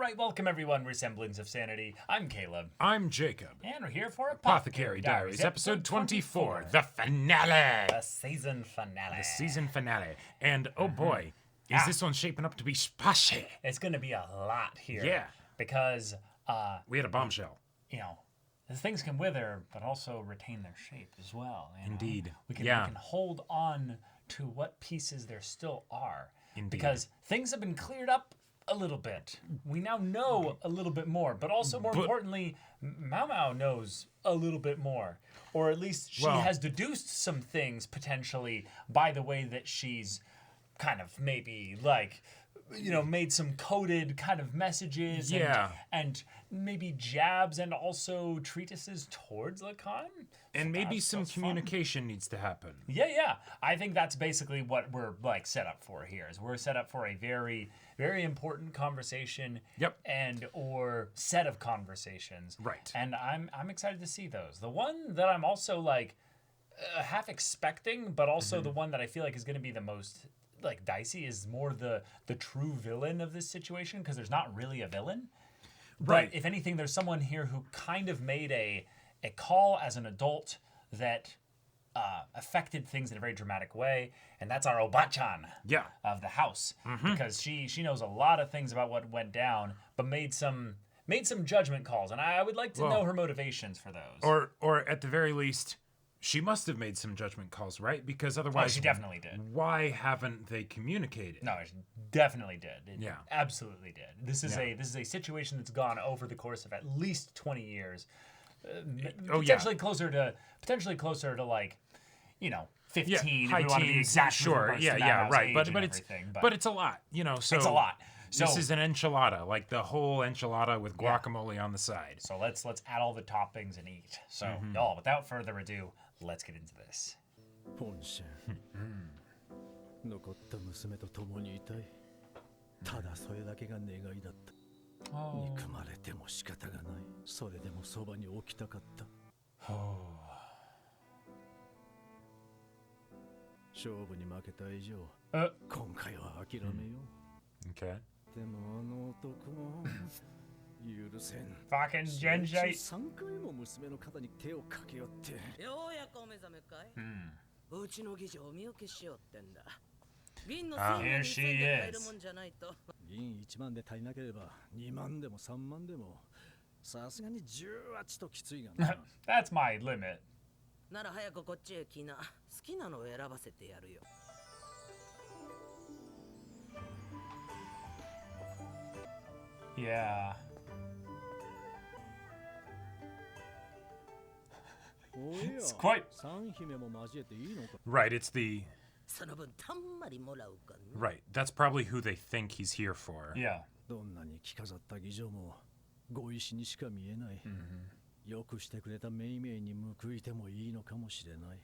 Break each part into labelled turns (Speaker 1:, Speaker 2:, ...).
Speaker 1: right, welcome everyone. We're Semblance of Sanity. I'm Caleb.
Speaker 2: I'm Jacob.
Speaker 1: And we're here for
Speaker 2: Apothecary Diaries, episode 24, the finale.
Speaker 1: The season finale.
Speaker 2: The season finale. And oh boy, is this one shaping up to be spicy.
Speaker 1: It's going to be a lot here.
Speaker 2: Yeah.
Speaker 1: Because,
Speaker 2: We had a bombshell.
Speaker 1: you know, things can wither, but also retain their shape as well. You know?
Speaker 2: Indeed.
Speaker 1: We can hold on to what pieces there still are.
Speaker 2: Indeed.
Speaker 1: Because things have been cleared up a little bit. We now know a little bit more, but also more importantly, Maomao knows a little bit more. Or at least she has deduced some things potentially by the way that she's kind of maybe like, you know, made some coded kind of messages and maybe jabs and also treatises towards Lacan.
Speaker 2: And maybe some communication needs to happen.
Speaker 1: Yeah. I think that's basically what we're like set up for here. Is we're set up for a very, very important conversation.
Speaker 2: Yep.
Speaker 1: And or set of conversations.
Speaker 2: Right.
Speaker 1: And I'm excited to see those. The one that I'm also like half expecting, but also the one that I feel like is going to be the most like dicey is more the true villain of this situation, because there's not really a villain.
Speaker 2: Right.
Speaker 1: But if anything, there's someone here who kind of made a call as an adult that affected things in a very dramatic way, and that's our Obachan of the house, because she knows a lot of things about what went down, but made some judgment calls, and I would like to know her motivations for those.
Speaker 2: Or at the very least, she must have made some judgment calls, right? Because otherwise,
Speaker 1: she definitely did.
Speaker 2: Why haven't they communicated?
Speaker 1: No, she definitely did. It
Speaker 2: Yeah.
Speaker 1: absolutely did. This is a situation that's gone over the course of at least 20 years. Potentially closer to like, you know, 15.
Speaker 2: High
Speaker 1: if we want to be
Speaker 2: teens,
Speaker 1: exact.
Speaker 2: sure. Right. But it's a lot, you know. So
Speaker 1: it's a lot. So
Speaker 2: this is an enchilada, like the whole enchilada with guacamole on the side.
Speaker 1: So let's add all the toppings and eat. So y'all, without further ado, let's get into this.
Speaker 3: 本心残った娘と共にいたい。ただそれだけが願いだった。憎まれても仕方がない。それでもそばに置きたかった。勝負に負けた以上、今回は諦めよう。
Speaker 2: Okay.
Speaker 3: でもあの男も許せん。
Speaker 1: Fucking Jinshi.
Speaker 3: 3回も娘の肩に手をかけよって。
Speaker 4: ようやくお目覚めかい？うちの議長を身請けしようってんだ。銀の
Speaker 1: Here she
Speaker 4: 1000円で買える
Speaker 1: is.
Speaker 4: もんじゃないと。
Speaker 3: 銀1万で足りなければ2万でも3万でもさすがに18ときついがな。
Speaker 1: That's my limit.
Speaker 4: なら早くこっちへ来な。好きなのを選ばせてやるよ。
Speaker 1: Yeah. It's quite.
Speaker 3: 3姫も交えていいのか。
Speaker 2: Right, it's the
Speaker 4: その分たんまりもらうかな。
Speaker 2: right. That's probably who they think he's here for.
Speaker 1: Yeah.
Speaker 3: どんなに着飾った議長もご意志にしか見えない。よくしてくれたメイメイに報いてもいいのかもしれない。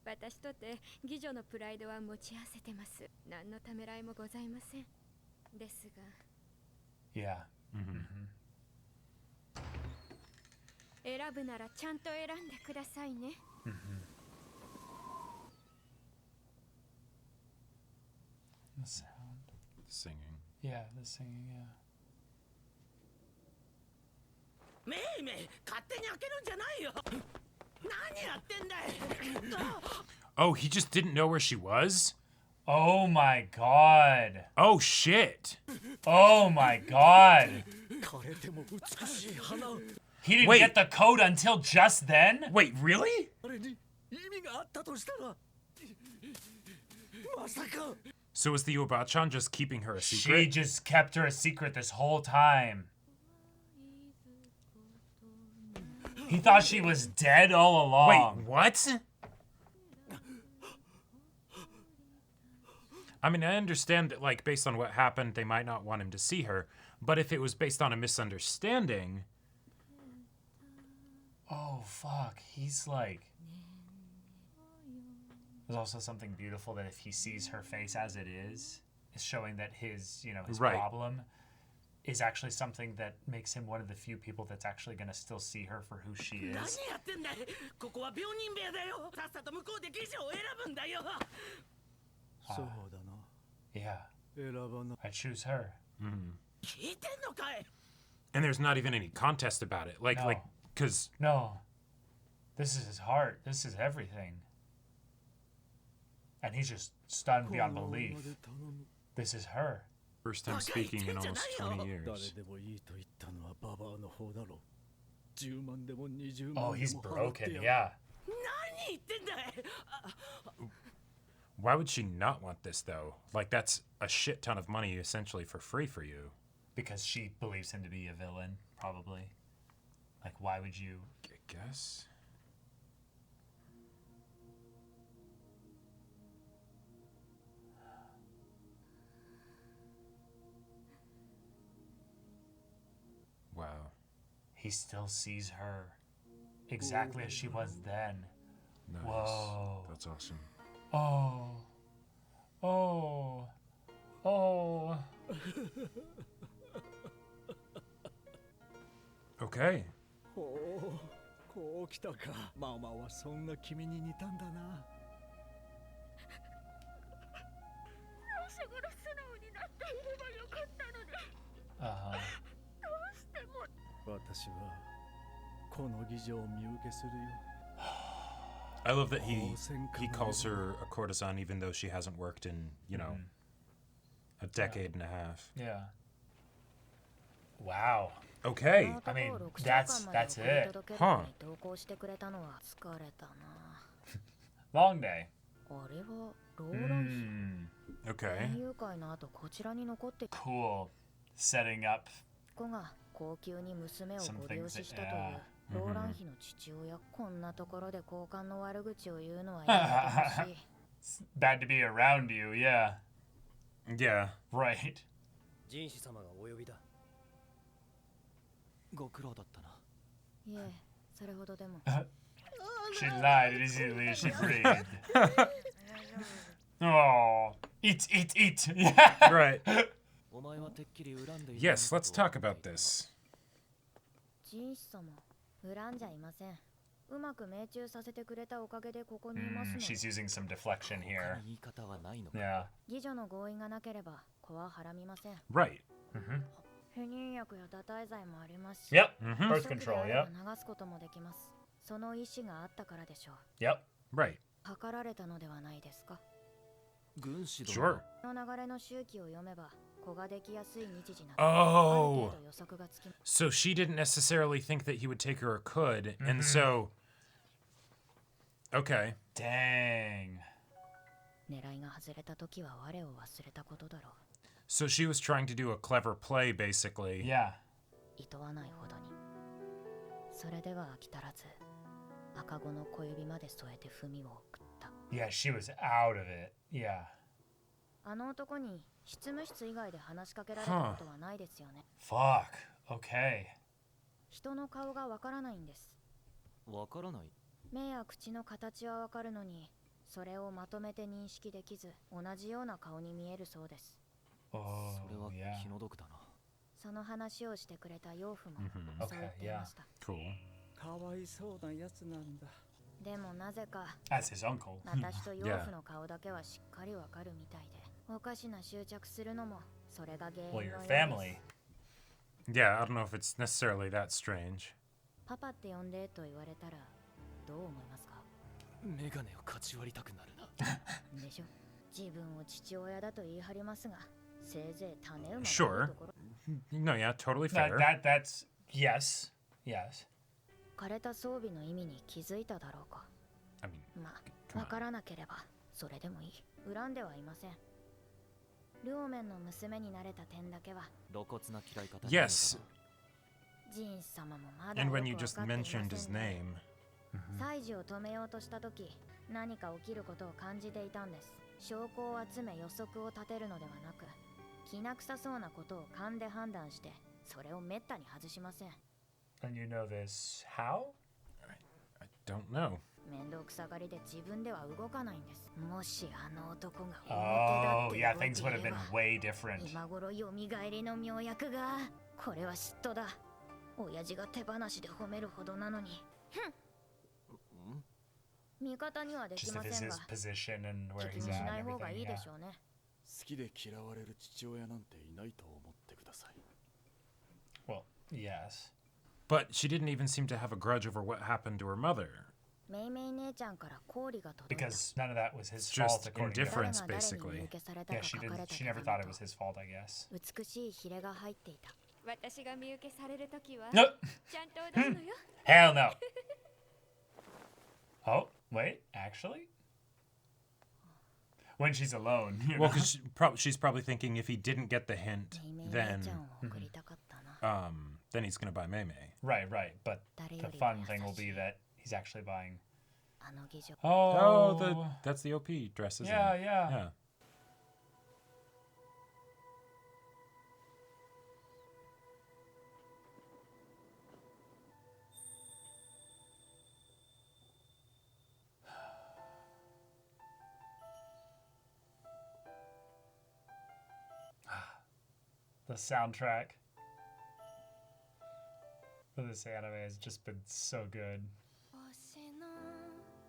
Speaker 5: 私とて義女のプライドは持ち合わせてます。何のためらいもございません。ですが。
Speaker 1: Yeah.
Speaker 5: 選ぶならちゃんと選んでくださいね。
Speaker 1: The sound.
Speaker 2: Singing.
Speaker 1: Yeah, the singing. Yeah.
Speaker 4: メイメイ勝手に開けるんじゃないよ。何やってんだい。
Speaker 2: Oh, he just didn't know where she was?
Speaker 1: Oh my god.
Speaker 2: Oh shit.
Speaker 1: Oh my god.
Speaker 3: 枯れても美しい花。
Speaker 1: He didn't
Speaker 2: Wait.
Speaker 1: get the code until just then?
Speaker 2: Wait, really?
Speaker 3: あれに意味があったとしたら。まさか。
Speaker 2: So is the Obachan just keeping her a
Speaker 1: She
Speaker 2: secret?
Speaker 1: just kept her a secret this whole time. He thought she was dead all along.
Speaker 2: Wait, what? I mean, I understand that, like, based on what happened, they might not want him to see her. But if it was based on a misunderstanding...
Speaker 1: Oh, fuck. He's like... There's also something beautiful that if he sees her face as it is showing that his, you know, his problem is actually something that makes him one of the few people that's actually going to still see her for who she is.
Speaker 4: 何やってんだい。ここは病人部屋だよ。さっさと向こうで議長を選ぶんだよ。
Speaker 3: そうだな。
Speaker 1: Yeah. I choose her.
Speaker 2: And there's not even any contest about it. Because...
Speaker 1: No. This is his heart. This is everything. And he's just stunned beyond belief. This is her.
Speaker 2: First time speaking in almost 20 years.
Speaker 1: Oh, he's broken, yeah.
Speaker 2: Why would she not want this, though? Like, that's a shit ton of money, essentially, for free for you.
Speaker 1: Because she believes him to be a villain, probably. Like, why would you...
Speaker 2: I guess... Wow.
Speaker 1: He still sees her exactly as she was then.
Speaker 2: Nice.
Speaker 1: Whoa.
Speaker 2: That's awesome.
Speaker 1: Oh. Oh. Oh.
Speaker 2: Okay.
Speaker 3: こう来たか。マオマオはそんな君に似たんだな。
Speaker 5: 最初から素直になっていればよかったのに。どうしても。
Speaker 3: 私はこの議場を見受けするよ。
Speaker 2: I love that he calls her a courtesan even though she hasn't worked in, you know, a decade and a half.
Speaker 1: Yeah. Wow.
Speaker 2: Okay.
Speaker 1: I mean, that's it.
Speaker 2: Huh.
Speaker 1: Long day.
Speaker 2: Okay.
Speaker 1: Cool. Setting up
Speaker 6: 高級に娘を
Speaker 1: some
Speaker 6: ご
Speaker 1: things
Speaker 6: 了
Speaker 1: that,
Speaker 6: 承したという
Speaker 1: yeah.
Speaker 6: ローラン妃の父親、こんなところで交換の悪口を言うのはやめてほしい。
Speaker 1: Bad to be around you, yeah.
Speaker 2: Yeah.
Speaker 1: Right.
Speaker 7: ジンシ様がお呼びだ。ご苦労だったな。
Speaker 6: いえ、それほどでも。
Speaker 1: She lied as easily as she breathed. Oh. Eat. Yeah.
Speaker 2: Right.
Speaker 7: お前はてっきり恨んでいる。
Speaker 2: Yes, let's talk about this.
Speaker 6: ジンシ様、恨んじゃいません。うまく命中させてくれたおかげでここにいますの。
Speaker 1: She's using some deflection
Speaker 7: 他
Speaker 1: here.
Speaker 7: に言い方はないのか。
Speaker 1: Yeah.
Speaker 6: 義女の合意がなければ子ははらみません。
Speaker 2: Right.
Speaker 6: 不妊薬や堕胎剤もありますし。
Speaker 1: Yep.
Speaker 2: Mhm.
Speaker 1: Birth
Speaker 6: 即で
Speaker 1: control,
Speaker 6: あれ
Speaker 1: yep.
Speaker 6: ば流すこともできます。その意思があったからでしょう。
Speaker 1: Yep.
Speaker 2: Right.
Speaker 6: 図られたのではないですか。
Speaker 7: 軍師殿。
Speaker 2: Sure.
Speaker 6: この流れの周期を読めば子ができやすい日時など
Speaker 2: Oh.
Speaker 6: ある程度予測がつきます。
Speaker 2: So she didn't necessarily think that he would take her or could, and so... Okay.
Speaker 1: Dang.
Speaker 6: 狙いが外れた時は我を忘れたことだろう。
Speaker 2: So she was trying to do a clever play, basically.
Speaker 1: Yeah.
Speaker 6: いとわないほどに。それでは飽き足らず、赤子の小指まで添えて文を送った。
Speaker 1: Yeah, she was out of it. Yeah.
Speaker 6: あの男に執務室以外で話しかけられたことはないですよね。
Speaker 1: Fuck. Okay.
Speaker 6: 人の顔がわからないんです。
Speaker 7: わからない。
Speaker 6: 目や口の形はわかるのに、それをまとめて認識できず、同じような顔に見えるそうです。
Speaker 1: Oh,
Speaker 7: それは
Speaker 1: yeah.
Speaker 7: 気の毒だな。
Speaker 6: その話をしてくれた養父もそう言っていました。
Speaker 2: Cool.
Speaker 3: かわいそうなやつなんだ。
Speaker 6: でもなぜか
Speaker 1: As his uncle.
Speaker 6: 私と養父の顔だけはしっかりわかるみたいで、おかしな執着するのもそれが原因
Speaker 1: Well,
Speaker 6: の
Speaker 1: your
Speaker 6: よう
Speaker 1: family.
Speaker 6: です。
Speaker 2: Yeah, I don't know if it's necessarily that strange.
Speaker 6: パパって呼んでと言われたらどう思いますか？
Speaker 7: メガネをかち割りたくなるな。
Speaker 6: でしょ。自分を父親だと言い張りますが、せいぜい種馬の
Speaker 2: Sure.
Speaker 6: ところ。
Speaker 2: No, yeah, totally fair.
Speaker 1: That's yes. Yes.
Speaker 6: 枯れた装備の意味に気づいただろうか。
Speaker 2: I mean,
Speaker 6: まあ、わからなければそれでもいい。恨んではいません。両面の娘になれた点だけは。
Speaker 7: 露骨な嫌い方。
Speaker 2: yes.
Speaker 6: ジンス様もまだ
Speaker 2: And
Speaker 6: よく
Speaker 2: when you
Speaker 6: わか
Speaker 2: just
Speaker 6: っていません
Speaker 2: mentioned his
Speaker 6: ね。
Speaker 2: name.
Speaker 6: 祭事を止めようとしたとき、何か起きることを感じていたんです。証拠を集め予測を立てるのではなく、きな臭そうなことを勘で判断して、それをめったに外しません。
Speaker 1: And you know this how?
Speaker 2: I don't know.
Speaker 6: 面倒くさがりで自分では動かないんです。もしあの男が表
Speaker 1: Oh,
Speaker 6: 立
Speaker 1: yeah,
Speaker 6: って動い
Speaker 1: things
Speaker 6: て
Speaker 1: would
Speaker 6: い
Speaker 1: have
Speaker 6: れ
Speaker 1: been
Speaker 6: ば、
Speaker 1: way different.
Speaker 6: 今頃よみがえりの妙薬が、これは嫉妬だ。親父が手放しで褒めるほどなのに。味方にはでき
Speaker 1: Just
Speaker 6: ま
Speaker 1: of
Speaker 6: せん
Speaker 1: his
Speaker 6: が、
Speaker 1: position and where
Speaker 6: 気
Speaker 1: he's
Speaker 6: にし
Speaker 1: at
Speaker 6: ない
Speaker 1: and
Speaker 6: 方がい
Speaker 1: everything.
Speaker 6: いで
Speaker 1: Yeah.
Speaker 6: しょうね。
Speaker 3: 好きで嫌われる父親なんていないと思ってください。
Speaker 1: Well, yes.
Speaker 2: But she didn't even seem to have a grudge over what happened to her mother.
Speaker 6: メイメイ姉ちゃんから氷が届いた。
Speaker 1: Because none of that was his
Speaker 2: It's
Speaker 1: fault,
Speaker 2: just
Speaker 1: according to her.
Speaker 2: indifference, basically.
Speaker 1: Yeah, she never thought it was his fault, I guess.
Speaker 6: 美しいヒレが入っていた。
Speaker 5: 私が見受けされるときは
Speaker 1: No!
Speaker 5: ちゃんと踊るのよ
Speaker 1: Hell no! Oh, wait, actually? When she's alone. You know?
Speaker 2: Well, because she's probably thinking if he didn't get the hint,
Speaker 6: メイメイ姉
Speaker 2: then
Speaker 6: ちゃんを送りたかったな。
Speaker 2: then he's gonna buy Maymay.
Speaker 1: Right, right. But the fun thing will be that he's actually buying.
Speaker 6: あの妓女。
Speaker 1: Oh,
Speaker 2: That's the OP dress, isn't
Speaker 1: yeah,
Speaker 2: it?
Speaker 1: yeah.
Speaker 2: Yeah.
Speaker 1: The soundtrack for this anime has just been so good.
Speaker 5: 星の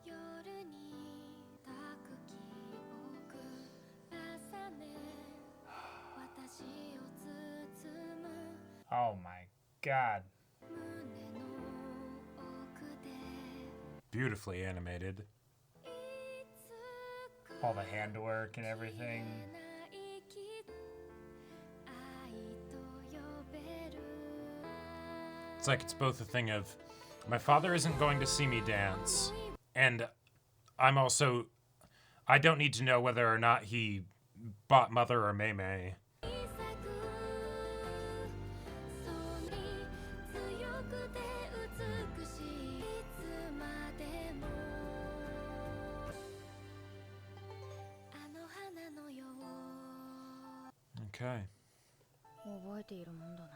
Speaker 5: 夜に抱く記憶重ね私を包む
Speaker 1: Oh my god.
Speaker 5: 胸の奥で
Speaker 2: Beautifully animated.
Speaker 5: いつか
Speaker 1: All the handwork and everything.
Speaker 5: ないき愛と呼べる
Speaker 2: It's like it's both a thing of my father isn't going to see me dance, and I don't need to know whether or not he bought Mother or Maymay.
Speaker 5: そうに強くて美しいいつまでもあの花のよう
Speaker 2: Okay.
Speaker 6: 覚えているもんだな。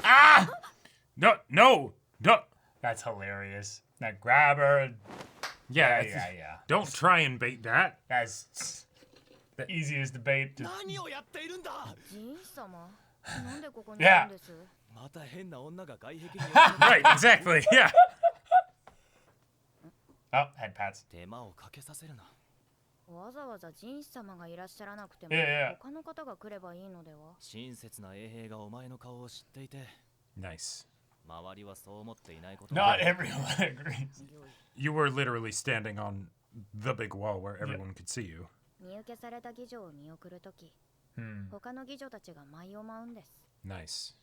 Speaker 1: Ah!
Speaker 2: No!
Speaker 1: That's hilarious. Now grab her. And,
Speaker 2: Yeah,
Speaker 1: yeah.
Speaker 2: Don't try and bait that.
Speaker 1: That's the easiest debate.
Speaker 3: 何をやっているんだ。
Speaker 6: ジン様なんでここにいるんです？
Speaker 3: また変な女が外壁に
Speaker 2: Right, exactly. Yeah.
Speaker 1: Oh, head pats.
Speaker 3: 手間をかけさせるな。
Speaker 6: わざわざジン様がいらっしゃらなくても、他の方が来ればいいのでは？
Speaker 3: 親切な衛兵がお前の顔を知っていて、
Speaker 2: Nice.
Speaker 3: 周りはそう思っていないこと。
Speaker 1: Not everyone agrees.
Speaker 2: You were literally standing on the big wall where everyone could see you.
Speaker 6: 見受けされた妓女を見送るとき、他の妓女たちが舞を舞うんです。
Speaker 2: Nice.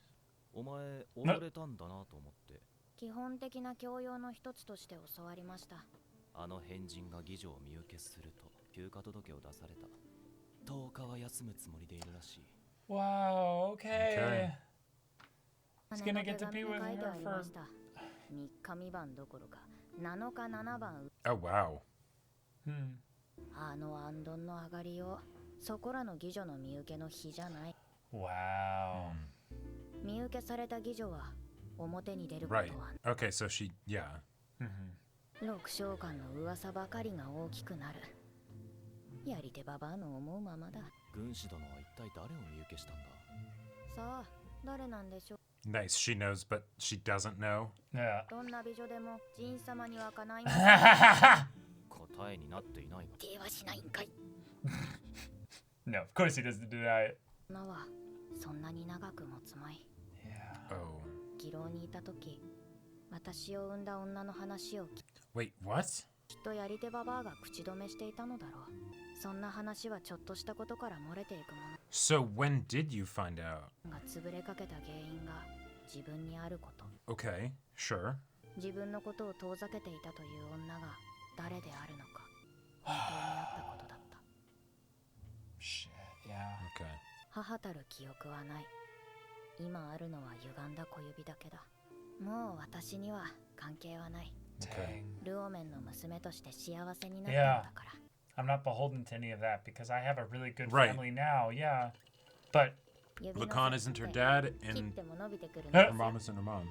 Speaker 3: お前踊れたんだなと思って。
Speaker 6: 基本的な教養の一つとして教わりました。
Speaker 3: あの変人が妓女を見受けすると休暇届を出された。10日は休むつもりでいるらしい。
Speaker 1: Wow, okay. He's
Speaker 6: 姉
Speaker 1: gonna
Speaker 6: の
Speaker 1: get
Speaker 6: 手
Speaker 1: to
Speaker 6: 紙
Speaker 1: be
Speaker 6: に
Speaker 1: with
Speaker 6: 書いて
Speaker 1: her
Speaker 6: ありま
Speaker 1: for.
Speaker 6: した。3日未満どころか7日7番
Speaker 2: Oh, wow.
Speaker 6: あのアンドンの上がりをそこらの妓女の見受けの日じゃない。
Speaker 1: Wow.
Speaker 6: 見受けされた妓女は表に出ること
Speaker 2: Right.
Speaker 6: は
Speaker 2: Okay, so yeah.
Speaker 6: 六章間の噂ばかりが大きくなる。やり手ババアの思うままだ。
Speaker 3: 軍師殿は一体誰を見受けしたんだ。
Speaker 6: さあ、誰なんでしょう。
Speaker 2: Nice. She knows, but she doesn't know.
Speaker 1: Yeah.
Speaker 6: どんな美女でもジン様にはかないません。
Speaker 3: 答えになっていないが。
Speaker 6: 手はしないんかい。
Speaker 1: No, of course he doesn't deny it.
Speaker 6: 女はそんなに長く持つまい。
Speaker 1: Yeah.
Speaker 2: Oh.
Speaker 6: 議論にいたとき、私を産んだ女の話を
Speaker 2: Wait, what?
Speaker 6: きっとやり手ババアが口止めしていたのだろう。そんな話はちょっとしたことから漏れていくも
Speaker 2: So when did you find out?
Speaker 6: のが潰れかけた原因が自分にあること。
Speaker 2: Okay, sure.
Speaker 6: 自分のことを遠ざけていたという女が誰であるのか本当にあったことだった。
Speaker 1: Shit. Yeah.
Speaker 2: Okay.
Speaker 6: 母たる記憶はない。今あるのは歪んだ小指だけだ。もう私には関係はない。
Speaker 1: Dang.
Speaker 6: ルオメンの娘として幸せになったのだから。
Speaker 1: I'm not beholden to any of that because I have a really good
Speaker 2: Right.
Speaker 1: family now. Yeah. But
Speaker 6: 指の
Speaker 2: Lacan
Speaker 6: 先
Speaker 2: isn't her
Speaker 6: で
Speaker 2: dad,
Speaker 6: 切っ
Speaker 2: and
Speaker 6: ても伸びてくるの
Speaker 2: her
Speaker 6: ですよ
Speaker 2: mom isn't her mom.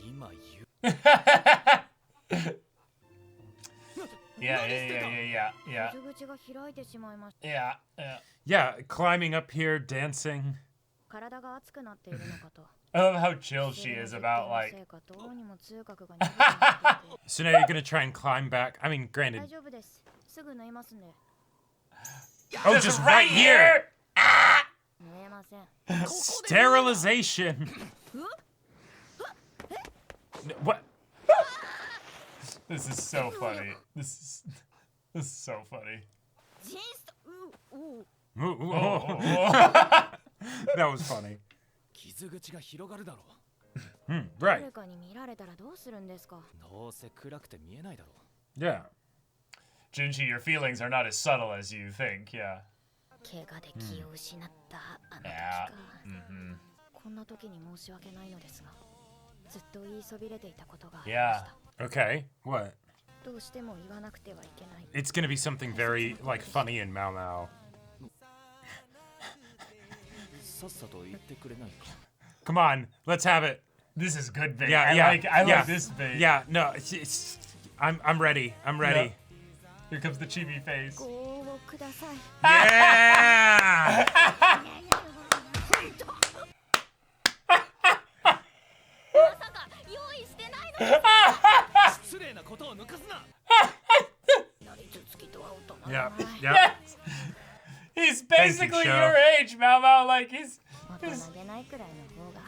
Speaker 3: 今言う。
Speaker 1: yeah.
Speaker 6: 傷口が開いてしまいました。
Speaker 1: Yeah.
Speaker 2: Yeah, climbing up here, dancing.
Speaker 6: 体が熱くなっているのかと。
Speaker 1: I love how chill she is about like.
Speaker 6: せいかどうにも痛覚が逃げていて
Speaker 2: So now you're gonna try and climb back. I mean,
Speaker 6: 大
Speaker 2: granted,
Speaker 6: 丈夫です。すぐ縫いますんで。
Speaker 2: Oh, just right here.
Speaker 6: 縫えません。
Speaker 2: Sterilization. What?
Speaker 1: This is so funny. This is so funny.
Speaker 6: ジンスト、
Speaker 2: That was funny.
Speaker 7: 傷口が広がるだろ
Speaker 2: Right.
Speaker 6: 誰かに見られたらどうするんですか。
Speaker 7: どうせ暗くて見えないだろ
Speaker 2: Yeah.
Speaker 1: Jinshi, your feelings are not as subtle as you think. Yeah.
Speaker 6: 怪我で気を失ったあの時
Speaker 1: Yeah.
Speaker 6: か。こんな時に申し訳ないのですが、ずっと言いそびれていたことがありました。
Speaker 2: Okay. What?
Speaker 6: どうしても言わなくてはいけない。
Speaker 2: It's gonna be something very like funny in Maomao.
Speaker 7: さっさと言ってくれないか
Speaker 2: Come on, let's have it.
Speaker 1: This is good bait.
Speaker 2: Yeah,
Speaker 1: I
Speaker 2: yeah,
Speaker 1: like
Speaker 2: yeah.
Speaker 1: this bait.
Speaker 2: Yeah, no, I'm ready. I'm ready.
Speaker 1: Here comes the chibi face.
Speaker 6: ご応募ください。
Speaker 2: Yeah.
Speaker 6: まさか用意してないの。
Speaker 7: 失礼なことを抜かすな
Speaker 6: なりつつきとは大人
Speaker 2: Yeah.
Speaker 6: じゃない。
Speaker 2: Yeah.
Speaker 1: He's basically
Speaker 2: Sho.
Speaker 1: your age, Maomao. Like he's.
Speaker 6: 大人げないくらいの方が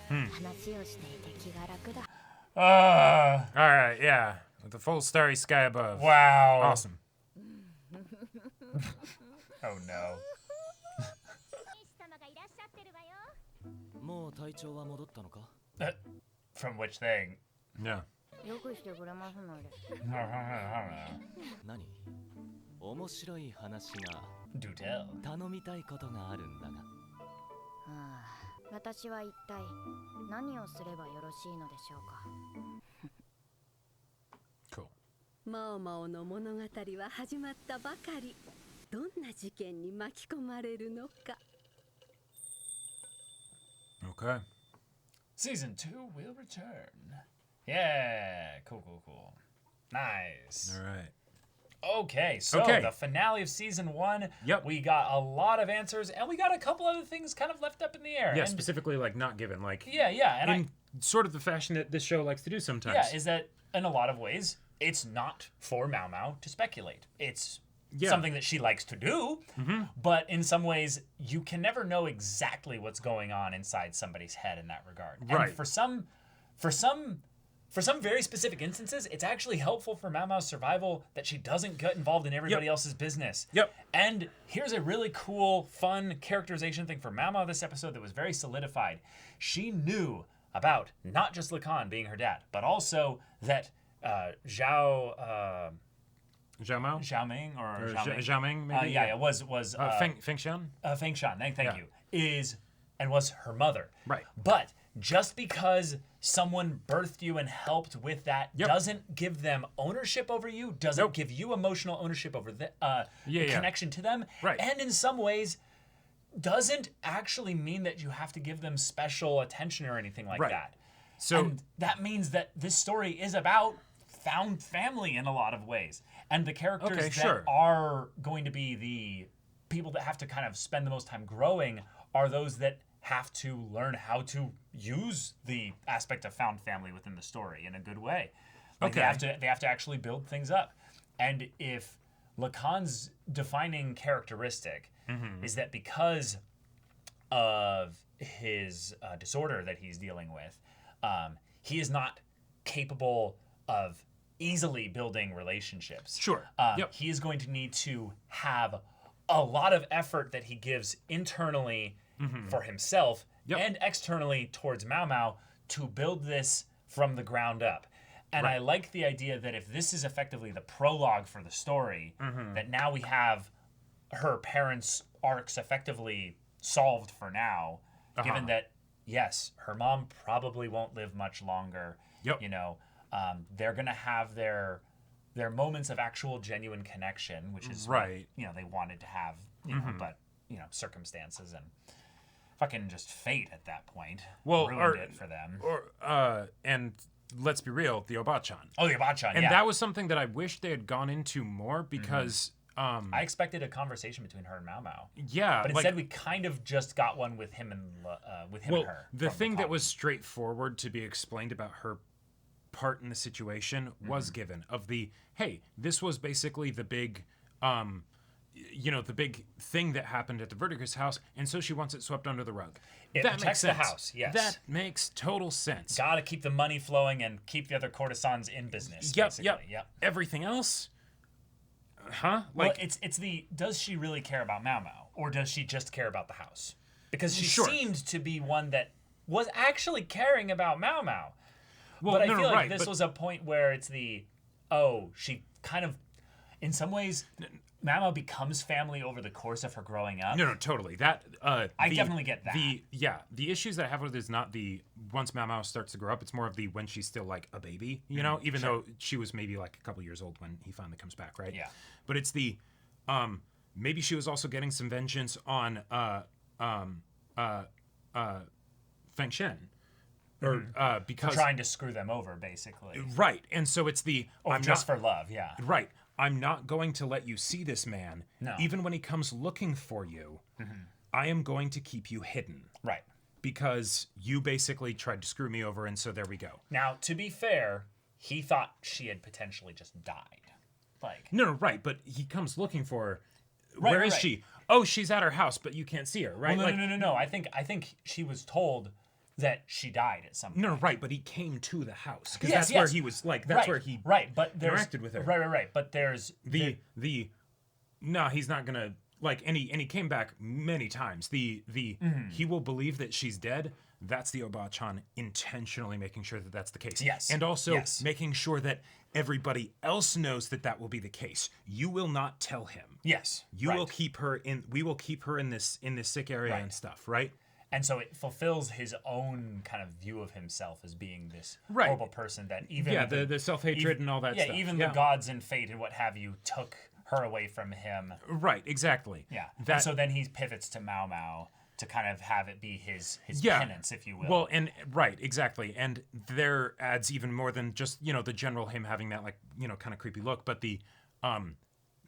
Speaker 6: 話をしていて気が楽だ。
Speaker 1: Uh,
Speaker 2: All right. Yeah. With the full starry sky above.
Speaker 1: wow.
Speaker 2: Awesome.
Speaker 1: Oh no.
Speaker 5: 様がいらっしゃってるわよ。
Speaker 7: もう体調は戻ったのか
Speaker 1: From which thing?
Speaker 2: Yeah.
Speaker 6: よくしてくれますので。
Speaker 7: 何面白い話が
Speaker 1: Do tell.
Speaker 7: 頼みたいことがあるんだが
Speaker 6: はあ、私は一体何をすればよろしいのでしょうか。
Speaker 2: Cool.
Speaker 8: マオマオの物語は始まったばかり。どんな事件に巻き込まれるのか。
Speaker 2: Okay.
Speaker 1: Season 2 will return. Yeah. Cool. Nice.
Speaker 2: All right.
Speaker 1: Okay, so
Speaker 2: Okay.
Speaker 1: the finale of season 1.
Speaker 2: Yep.
Speaker 1: We got a lot of answers, and we got a couple other things kind of left up in the air.
Speaker 2: Yeah,
Speaker 1: and
Speaker 2: specifically like not given, like
Speaker 1: yeah, and
Speaker 2: in sort of the fashion that this show likes to do sometimes.
Speaker 1: yeah, is that in a lot of ways it's not for Maomao to speculate. It's something that she likes to do, but in some ways you can never know exactly what's going on inside somebody's head in that regard.
Speaker 2: Right.
Speaker 1: And for some very specific instances, it's actually helpful for Maomao's survival that she doesn't get involved in everybody else's business.
Speaker 2: Yep.
Speaker 1: And here's a really cool, fun characterization thing for Maomao this episode that was very solidified. She knew about not just Lacan being her dad, but also that
Speaker 2: Xiaomao?
Speaker 1: Xiaoming or
Speaker 2: Or
Speaker 1: Xiaoming?
Speaker 2: Xiaoming, maybe?
Speaker 1: Yeah, it was
Speaker 2: Feng Shan?
Speaker 1: Feng Shan. Thank
Speaker 2: Yeah.
Speaker 1: you. Is and was her mother.
Speaker 2: Right.
Speaker 1: But just because someone birthed you and helped with that
Speaker 2: Yep.
Speaker 1: doesn't give them ownership over you, doesn't give you emotional ownership over the connection to them,
Speaker 2: Right.
Speaker 1: and in some ways doesn't actually mean that you have to give them special attention or anything like
Speaker 2: Right.
Speaker 1: that.
Speaker 2: So
Speaker 1: And that means that this story is about found family in a lot of ways. And the characters
Speaker 2: Okay,
Speaker 1: that
Speaker 2: sure.
Speaker 1: are going to be the people that have to kind of spend the most time growing are those that have to learn how to use the aspect of found family within the story in a good way. Like
Speaker 2: Okay.
Speaker 1: they have to actually build things up. And if Lacan's defining characteristic is that because of his disorder that he's dealing with, he is not capable of easily building relationships.
Speaker 2: Sure. Yep.
Speaker 1: He is going to need to have a lot of effort that he gives internally for himself
Speaker 2: Yep.
Speaker 1: and externally towards Maomao to build this from the ground up. And I like the idea that if this is effectively the prologue for the story, that now we have her parents' arcs effectively solved for now, given that, yes, her mom probably won't live much longer.
Speaker 2: Yep.
Speaker 1: You know, they're going to have their moments of actual genuine connection, which is what,
Speaker 2: Right.
Speaker 1: you know, they wanted to have, you know, but, you know, circumstances and fucking just fate at that point ruined it for them.
Speaker 2: And let's be real, the Obachan.
Speaker 1: Oh, the Abachan,
Speaker 2: And
Speaker 1: yeah.
Speaker 2: that was something that I wish they had gone into more because
Speaker 1: I expected a conversation between her and Maomao.
Speaker 2: yeah,
Speaker 1: But
Speaker 2: like,
Speaker 1: instead, we kind of just got one with him and and her.
Speaker 2: the
Speaker 1: from
Speaker 2: thing that
Speaker 1: top.
Speaker 2: was straightforward to be explained about her part in the situation was given of the, hey, this was basically the big, the big thing that happened at the Vertiger's house, and so she wants it swept under the rug.
Speaker 1: It
Speaker 2: that
Speaker 1: protects
Speaker 2: makes
Speaker 1: the
Speaker 2: sense.
Speaker 1: house, yes.
Speaker 2: That makes total sense.
Speaker 1: Gotta keep the money flowing and keep the other courtesans in business.
Speaker 2: Yep,
Speaker 1: basically.
Speaker 2: yep. Everything else, huh?
Speaker 1: Like, well, it's the, does she really care about Maomao, or does she just care about the house? Because she seemed to be one that was actually caring about Maomao. Well, but I feel like this was a point where it's the, she kind of, in some ways, Maomao becomes family over the course of her growing up.
Speaker 2: No, totally. That I
Speaker 1: definitely get that.
Speaker 2: The issues that I have with it is not the once Maomao starts to grow up. It's more of the when she's still like a baby, even though she was maybe like a couple years old when he finally comes back, right?
Speaker 1: Yeah.
Speaker 2: But it's the maybe she was also getting some vengeance on Feng Shen. Or because
Speaker 1: for trying to screw them over, basically.
Speaker 2: Right. And so it's the
Speaker 1: for love, yeah.
Speaker 2: Right. I'm not going to let you see this man.
Speaker 1: No.
Speaker 2: Even when he comes looking for you, I am going to keep you hidden.
Speaker 1: Right.
Speaker 2: Because you basically tried to screw me over, and so there we go.
Speaker 1: Now, to be fair, he thought she had potentially just died. Like
Speaker 2: No, right, but he comes looking for her. Where is she? Oh, she's at her house, but you can't see her, right?
Speaker 1: Well, no. I think she was told that she died at some point.
Speaker 2: No, right, but he came to the house because that's where he was like where he
Speaker 1: but
Speaker 2: interacted with her.
Speaker 1: Right. But there's
Speaker 2: no, he's not gonna like and he came back many times. He will believe that she's dead. That's the Oba-chan intentionally making sure that that's the case.
Speaker 1: Yes.
Speaker 2: And also making sure that everybody else knows that that will be the case. You will not tell him.
Speaker 1: Yes.
Speaker 2: You will keep her in. We will keep her in this sick area and stuff, right?
Speaker 1: And so it fulfills his own kind of view of himself as being this horrible person that even
Speaker 2: the self-hatred and all that stuff.
Speaker 1: Even the gods and fate and what have you took her away from him.
Speaker 2: Right, exactly.
Speaker 1: Yeah. And so then he pivots to Maomao to kind of have it be his penance, if you will.
Speaker 2: Well, and right, exactly. And there adds even more than just, the general him having that like, kind of creepy look, but the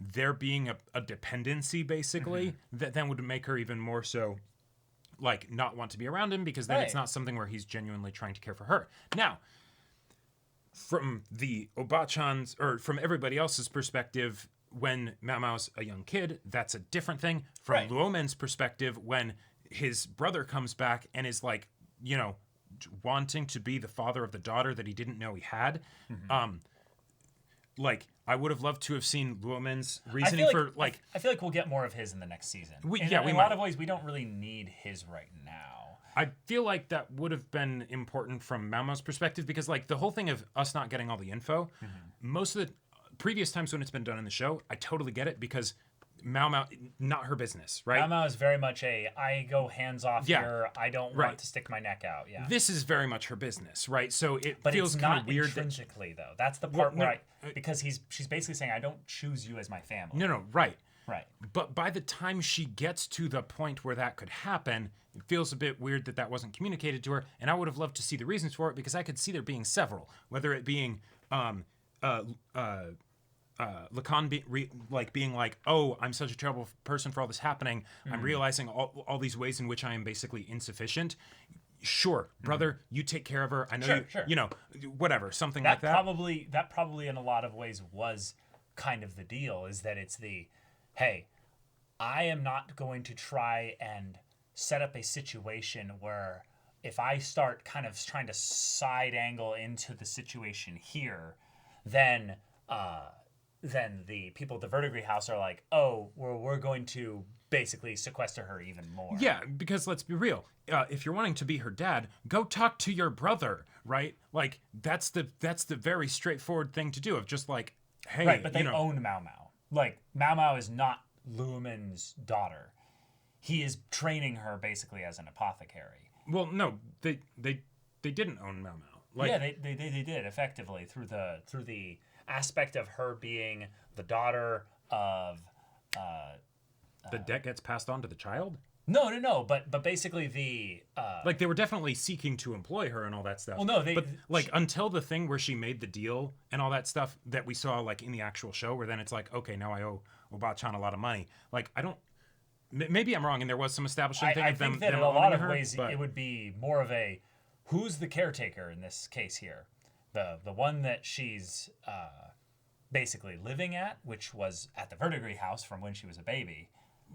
Speaker 2: there being a dependency basically that then would make her even more so like not want to be around him because then it's not something where he's genuinely trying to care for her. Now, from the Oba-chan's or from everybody else's perspective, when Maomao's a young kid, that's a different thing. From Luomen's perspective, when his brother comes back and is like, wanting to be the father of the daughter that he didn't know he had, like I would have loved to have seen Luomen's reasoning for like.
Speaker 1: I feel like we'll get more of his in the next season. In a lot of ways, we don't really need his right now.
Speaker 2: I feel like that would have been important from Maomao's perspective because like the whole thing of us not getting all the info, most of the previous times when it's been done in the show, I totally get it because Maomao, not her business, right?
Speaker 1: Maomao is very much I go hands off here. I don't want to stick my neck out. Yeah.
Speaker 2: This is very much her business, right? So it feels
Speaker 1: kind
Speaker 2: of weird.
Speaker 1: Intrinsically, though. That's the part where because she's basically saying, I don't choose you as my family.
Speaker 2: No, right.
Speaker 1: Right.
Speaker 2: But by the time she gets to the point where that could happen, it feels a bit weird that wasn't communicated to her. And I would have loved to see the reasons for it because I could see there being several, whether it being Lacan being like, oh, I'm such a terrible person for all this happening. I'm realizing all these ways in which I am basically insufficient. Sure, brother, you take care of her. I know whatever, something like that.
Speaker 1: That probably in a lot of ways was kind of the deal, is that it's the, hey, I am not going to try and set up a situation where if I start kind of trying to side angle into the situation here, then the people at the Verdigris house are like, oh, we're going to basically sequester her even more.
Speaker 2: Yeah, because let's be real. If you're wanting to be her dad, go talk to your brother, right? Like that's the very straightforward thing to do. Of just like, hey,
Speaker 1: right? But they own Maomao. Like Maomao is not Luomen's daughter. He is training her basically as an apothecary.
Speaker 2: Well, no, they didn't own Maomao. Like,
Speaker 1: yeah, they did effectively through the aspect of her being the daughter of.
Speaker 2: The debt gets passed on to the child?
Speaker 1: No. But basically the
Speaker 2: like they were definitely seeking to employ her and all that stuff.
Speaker 1: Well, no,
Speaker 2: but until the thing where she made the deal and all that stuff that we saw like in the actual show, where then it's like, okay, now I owe Oba-chan a lot of money. Like I don't. Maybe I'm wrong, and there was some establishing thing of them. I think
Speaker 1: that in a lot of ways it would be more of a who's the caretaker in this case here. The one that she's basically living at, which was at the verdigris house from when she was a baby.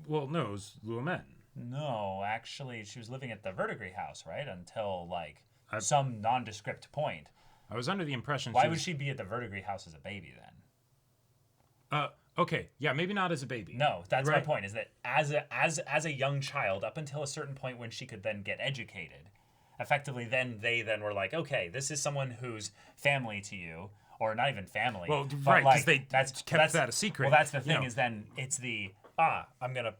Speaker 2: Well, no, it was Lumen.
Speaker 1: No, actually, she was living at the verdigris house, right? Until, like, some nondescript point.
Speaker 2: I was under the impression
Speaker 1: Why would she be at the verdigris house as a baby, then?
Speaker 2: Okay, yeah, maybe not as a baby.
Speaker 1: No, that's my point, is that as a young child, up until a certain point when she could then get educated, effectively they were like, okay, this is someone who's family to you, or not even family.
Speaker 2: Well,
Speaker 1: but
Speaker 2: right, because
Speaker 1: like,
Speaker 2: they kept that a secret.
Speaker 1: Well, that's the thing, is then it's the, I'm going to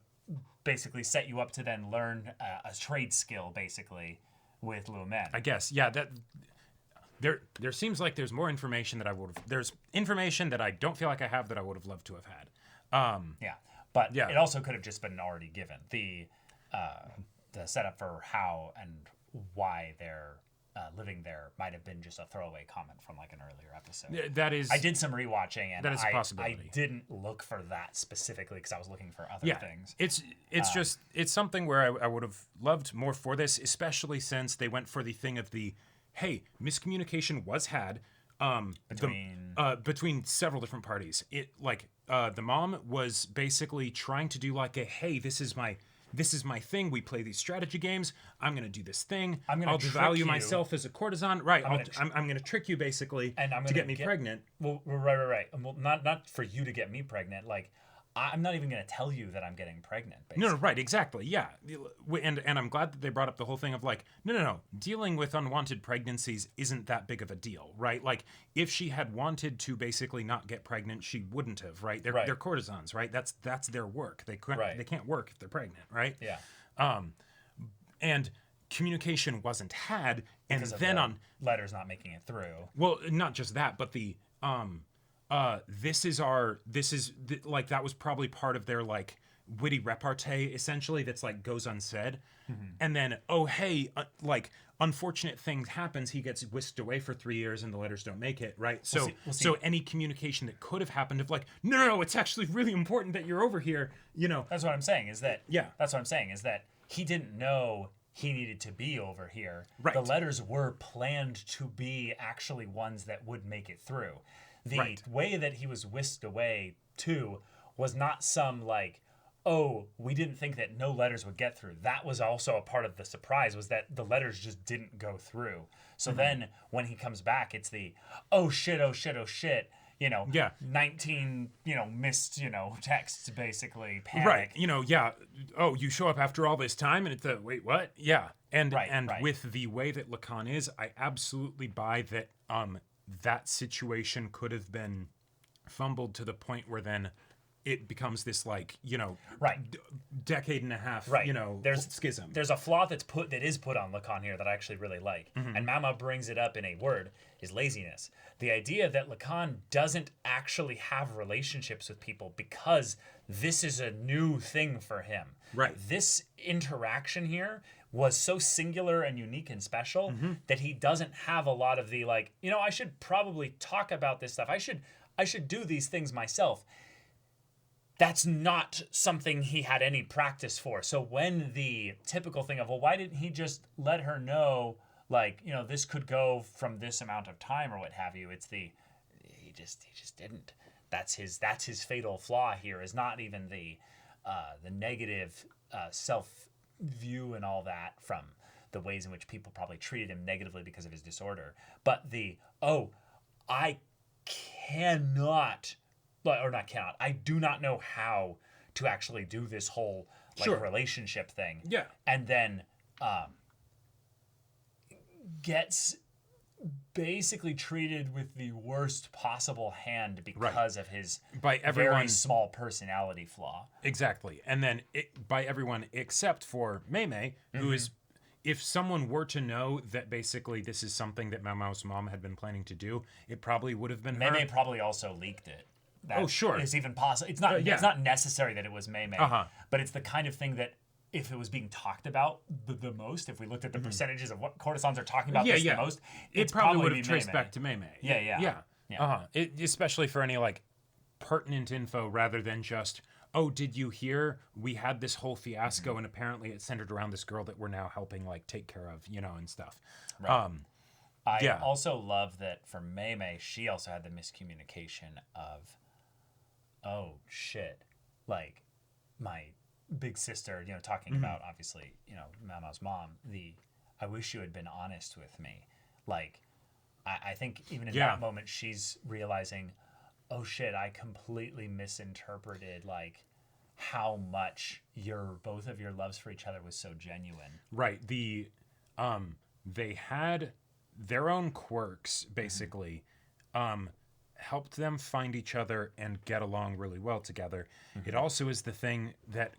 Speaker 1: basically set you up to then learn a trade skill, basically, with Lumen.
Speaker 2: I guess, yeah, that... There seems like there's more information that I would have... There's information that I don't feel like I have that I would have loved to have had.
Speaker 1: Yeah, but it also could have just been already given. The setup for how and why they're living there might have been just a throwaway comment from like an earlier episode.
Speaker 2: That is...
Speaker 1: I did some rewatching, and
Speaker 2: that is a possibility.
Speaker 1: I didn't look for that specifically because I was looking for other things.
Speaker 2: It's just... It's something where I would have loved more for this, especially since they went for the thing of the... Hey, miscommunication was had between several different parties. It the mom was basically trying to do like a, hey, this is my thing. We play these strategy games. I'm gonna do this thing. I'll devalue myself as a courtesan. Right. I'm gonna trick you basically to get me pregnant.
Speaker 1: Well, right. Well, not for you to get me pregnant. Like, I'm not even going to tell you that I'm getting pregnant, basically.
Speaker 2: No, right, exactly, yeah. And I'm glad that they brought up the whole thing of like, no. Dealing with unwanted pregnancies isn't that big of a deal, right? Like, if she had wanted to basically not get pregnant, she wouldn't have, right? They're courtesans, right? That's their work. They can't work if they're pregnant, right?
Speaker 1: Yeah.
Speaker 2: And communication wasn't had, and
Speaker 1: because
Speaker 2: then
Speaker 1: of the letters not making it through.
Speaker 2: Well, not just that, but the that was probably part of their like witty repartee essentially that's like goes unsaid. And then unfortunate things happens, he gets whisked away for 3 years and the letters don't make it, right? So
Speaker 1: we'll see.
Speaker 2: So any communication that could have happened of like no, it's actually really important that you're over here,
Speaker 1: that's what I'm saying is that
Speaker 2: that's
Speaker 1: what I'm saying is that he didn't know he needed to be over here.
Speaker 2: Right.
Speaker 1: The letters were planned to be actually ones that would make it through. The way that he was whisked away, too, was not some, like, oh, we didn't think that no letters would get through. That was also a part of the surprise, was that the letters just didn't go through. So then, when he comes back, it's the, oh, shit, 19, missed, texts, basically, panic.
Speaker 2: Right, oh, you show up after all this time, and it's the, wait, what? Yeah, and with the way that Lacan is, I absolutely buy that, that situation could have been fumbled to the point where then it becomes this like decade and a half there's schism.
Speaker 1: There's a flaw that is put on Lacan here that I actually really like, and Maomao brings it up in a word, is laziness. The idea that Lacan doesn't actually have relationships with people because this is a new thing for him.
Speaker 2: Right.
Speaker 1: This interaction here was so singular and unique and special that he doesn't have a lot of the like, I should probably talk about this stuff. I should do these things myself. That's not something he had any practice for. So when the typical thing of, well, why didn't he just let her know, like, this could go from this amount of time or what have you? It's he just didn't. That's his fatal flaw here, is not even the negative self view and all that from the ways in which people probably treated him negatively because of his disorder, but I do not know how to actually do this whole relationship thing.
Speaker 2: Yeah.
Speaker 1: And then gets basically treated with the worst possible hand because of his very small personality flaw.
Speaker 2: Exactly. And then by everyone except for Mei, who is, if someone were to know that basically this is something that Maomao's mom had been planning to do, it probably would have been her.
Speaker 1: Mei probably also leaked it.
Speaker 2: Sure.
Speaker 1: It's even possible. It's not necessary that it was Mei, but it's the kind of thing that if it was being talked about the most, if we looked at the percentages of what courtesans are talking about the most,
Speaker 2: it probably would have traced back to Mei.
Speaker 1: Yeah.
Speaker 2: Especially for any like pertinent info rather than just, oh, did you hear we had this whole fiasco and apparently it centered around this girl that we're now helping like take care of, and stuff.
Speaker 1: Right. I also love that for Mei, she also had the miscommunication of, oh shit, like my big sister, talking about obviously, Maomao's mom, I wish you had been honest with me. Like, I think even in that moment, she's realizing, oh shit, I completely misinterpreted, like, how much both of your loves for each other was so genuine.
Speaker 2: Right. They had their own quirks, basically, helped them find each other and get along really well together. It also is the thing that,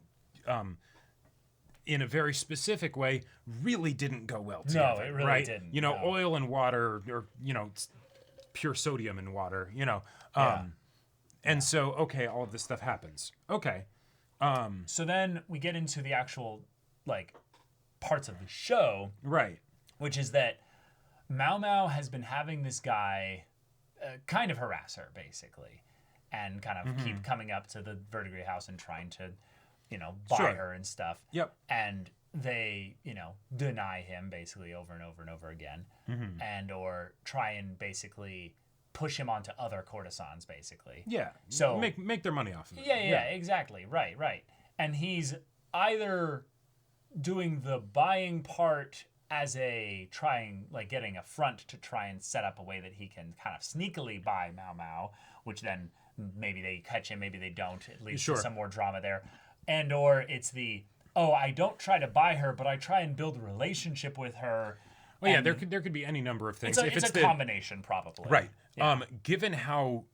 Speaker 2: in a very specific way, really didn't go well together.
Speaker 1: No, it really didn't.
Speaker 2: Oil and water, or, pure sodium and water, And so, okay, all of this stuff happens. Okay.
Speaker 1: So then we get into the actual, like, parts of the show.
Speaker 2: Right.
Speaker 1: Which is that Maomao has been having this guy kind of harass her, basically, and kind of keep coming up to the verdigris house and trying to, buy her and stuff.
Speaker 2: Yep.
Speaker 1: And they, deny him basically over and over and over again, and or try and basically push him onto other courtesans, basically.
Speaker 2: Yeah.
Speaker 1: So
Speaker 2: make their money off of it.
Speaker 1: Yeah, exactly. Right. And he's either doing the buying part as getting a front to try and set up a way that he can kind of sneakily buy Maomao, which then maybe they catch him, maybe they don't. It leads to some more drama there. And or it's I don't try to buy her, but I try and build a relationship with her.
Speaker 2: Well, yeah, there could be any number of things.
Speaker 1: It's a combination, probably.
Speaker 2: Right.
Speaker 1: Yeah.
Speaker 2: Given how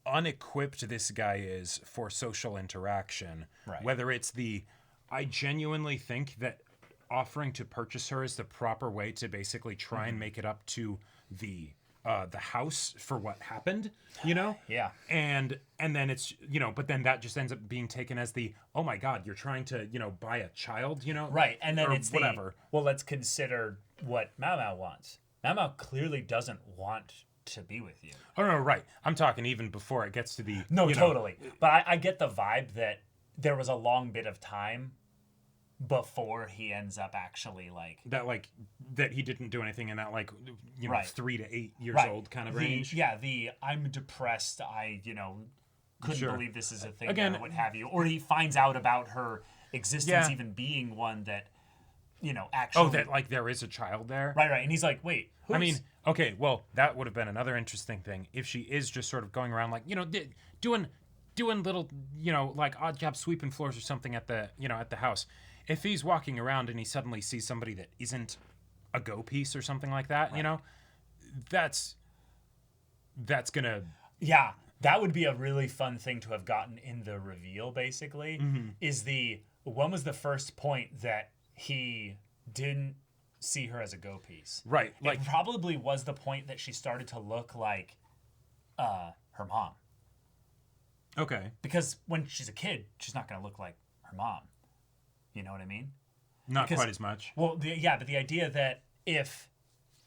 Speaker 2: unequipped this guy is for social interaction, whether it's I genuinely think that offering to purchase her is the proper way to basically try and make it up to the house for what happened,
Speaker 1: Yeah.
Speaker 2: And then it's, but then that just ends up being taken as oh my God, you're trying to, buy a child,
Speaker 1: Right. And then it's
Speaker 2: whatever.
Speaker 1: Well, let's consider what Maomao wants. Maomao clearly doesn't want to be with you.
Speaker 2: Oh, no, right. I'm talking even before it gets to
Speaker 1: No, totally. But I get the vibe that there was a long bit of time before he ends up actually
Speaker 2: that he didn't do anything in that 3 to 8 years old kind of range.
Speaker 1: I'm depressed, I couldn't believe this is a thing or what have you, or he finds out about her existence even being one that actually
Speaker 2: that there is a child there,
Speaker 1: right, and he's like, wait,
Speaker 2: I mean, okay, well, that would have been another interesting thing if she is just sort of going around doing little odd job sweeping floors or something at the at the house. If he's walking around and he suddenly sees somebody that isn't a go piece or something like that, that's gonna...
Speaker 1: Yeah, that would be a really fun thing to have gotten in the reveal, basically, is when was the first point that he didn't see her as a go piece?
Speaker 2: Right.
Speaker 1: It probably was the point that she started to look like her mom.
Speaker 2: Okay.
Speaker 1: Because when she's a kid, she's not going to look like her mom. You know what I mean?
Speaker 2: Not quite as much.
Speaker 1: Well, but the idea that if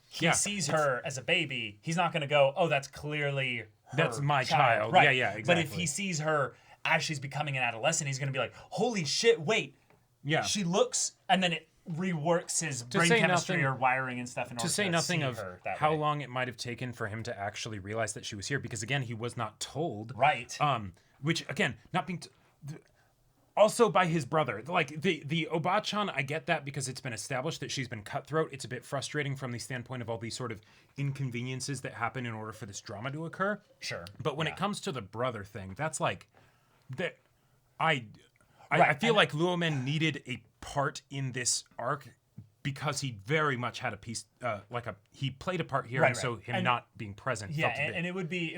Speaker 1: he sees her as a baby, he's not going to go, oh, that's clearly her
Speaker 2: That's my child.
Speaker 1: Right.
Speaker 2: Yeah, exactly.
Speaker 1: But if he sees her as she's becoming an adolescent, he's going to be like, holy shit, wait.
Speaker 2: Yeah.
Speaker 1: She looks, and then it reworks his brain chemistry or wiring and stuff in order to
Speaker 2: say nothing of how
Speaker 1: way.
Speaker 2: long it might have taken for him to actually realize that she was here, because again, he was not told.
Speaker 1: Right.
Speaker 2: Which again, not being also by his brother. The Oba-chan, I get that because it's been established that she's been cutthroat. It's a bit frustrating from the standpoint of all these sort of inconveniences that happen in order for this drama to occur.
Speaker 1: Sure.
Speaker 2: But when it comes to the brother thing, that's that I feel like Luomen needed a part in this arc because he very much had a piece, he played a part here, and so him not being present.
Speaker 1: Yeah, and it would be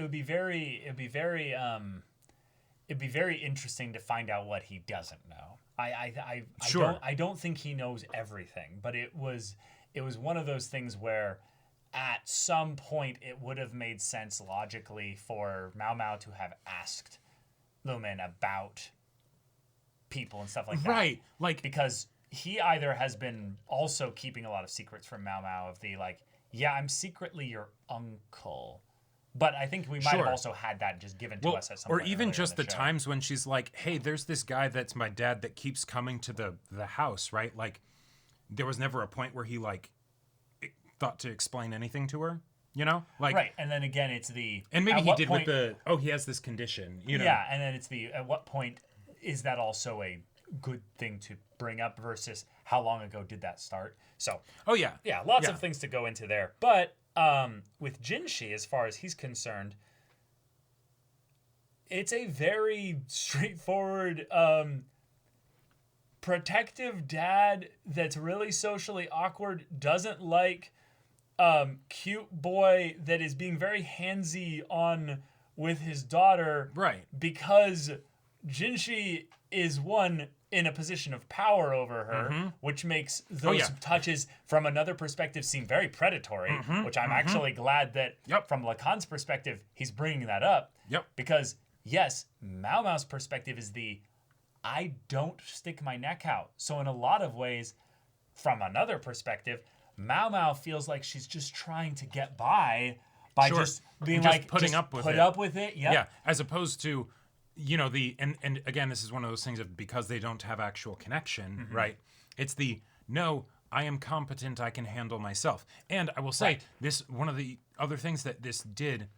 Speaker 1: very interesting to find out what he doesn't know. I don't think he knows everything, but it was one of those things where at some point it would have made sense logically for Maomao to have asked Lumen about people and stuff like that.
Speaker 2: Right.
Speaker 1: Because he either has been also keeping a lot of secrets from Maomao of I'm secretly your uncle. But I think we might have also had that just given to us at some point.
Speaker 2: Or even just the times when she's like, hey, there's this guy that's my dad that keeps coming to the house, right? there was never a point where he like thought to explain anything to her. You know, like
Speaker 1: right, and then again, it's the
Speaker 2: and maybe he did with the he has this condition. You know,
Speaker 1: yeah, and then it's the at what point is that also a good thing to bring up versus how long ago did that start? So lots of things to go into there. But with Jinshi, as far as he's concerned, it's a very straightforward protective dad that's really socially awkward, doesn't like cute boy that is being very handsy on with his daughter,
Speaker 2: right?
Speaker 1: Because Jinshi is one in a position of power over her, which makes those touches from another perspective seem very predatory, which I'm actually glad that from Lacan's perspective, he's bringing that up. Because yes, Maomao's perspective is I don't stick my neck out. So in a lot of ways, from another perspective, Maomao feels like she's just trying to get by just being just
Speaker 2: putting up with it.
Speaker 1: Up with it.
Speaker 2: Yeah, as opposed to, you know, and again, this is one of those things of because they don't have actual connection, right? It's no, I am competent, I can handle myself. And I will say this, one of the other things that this did,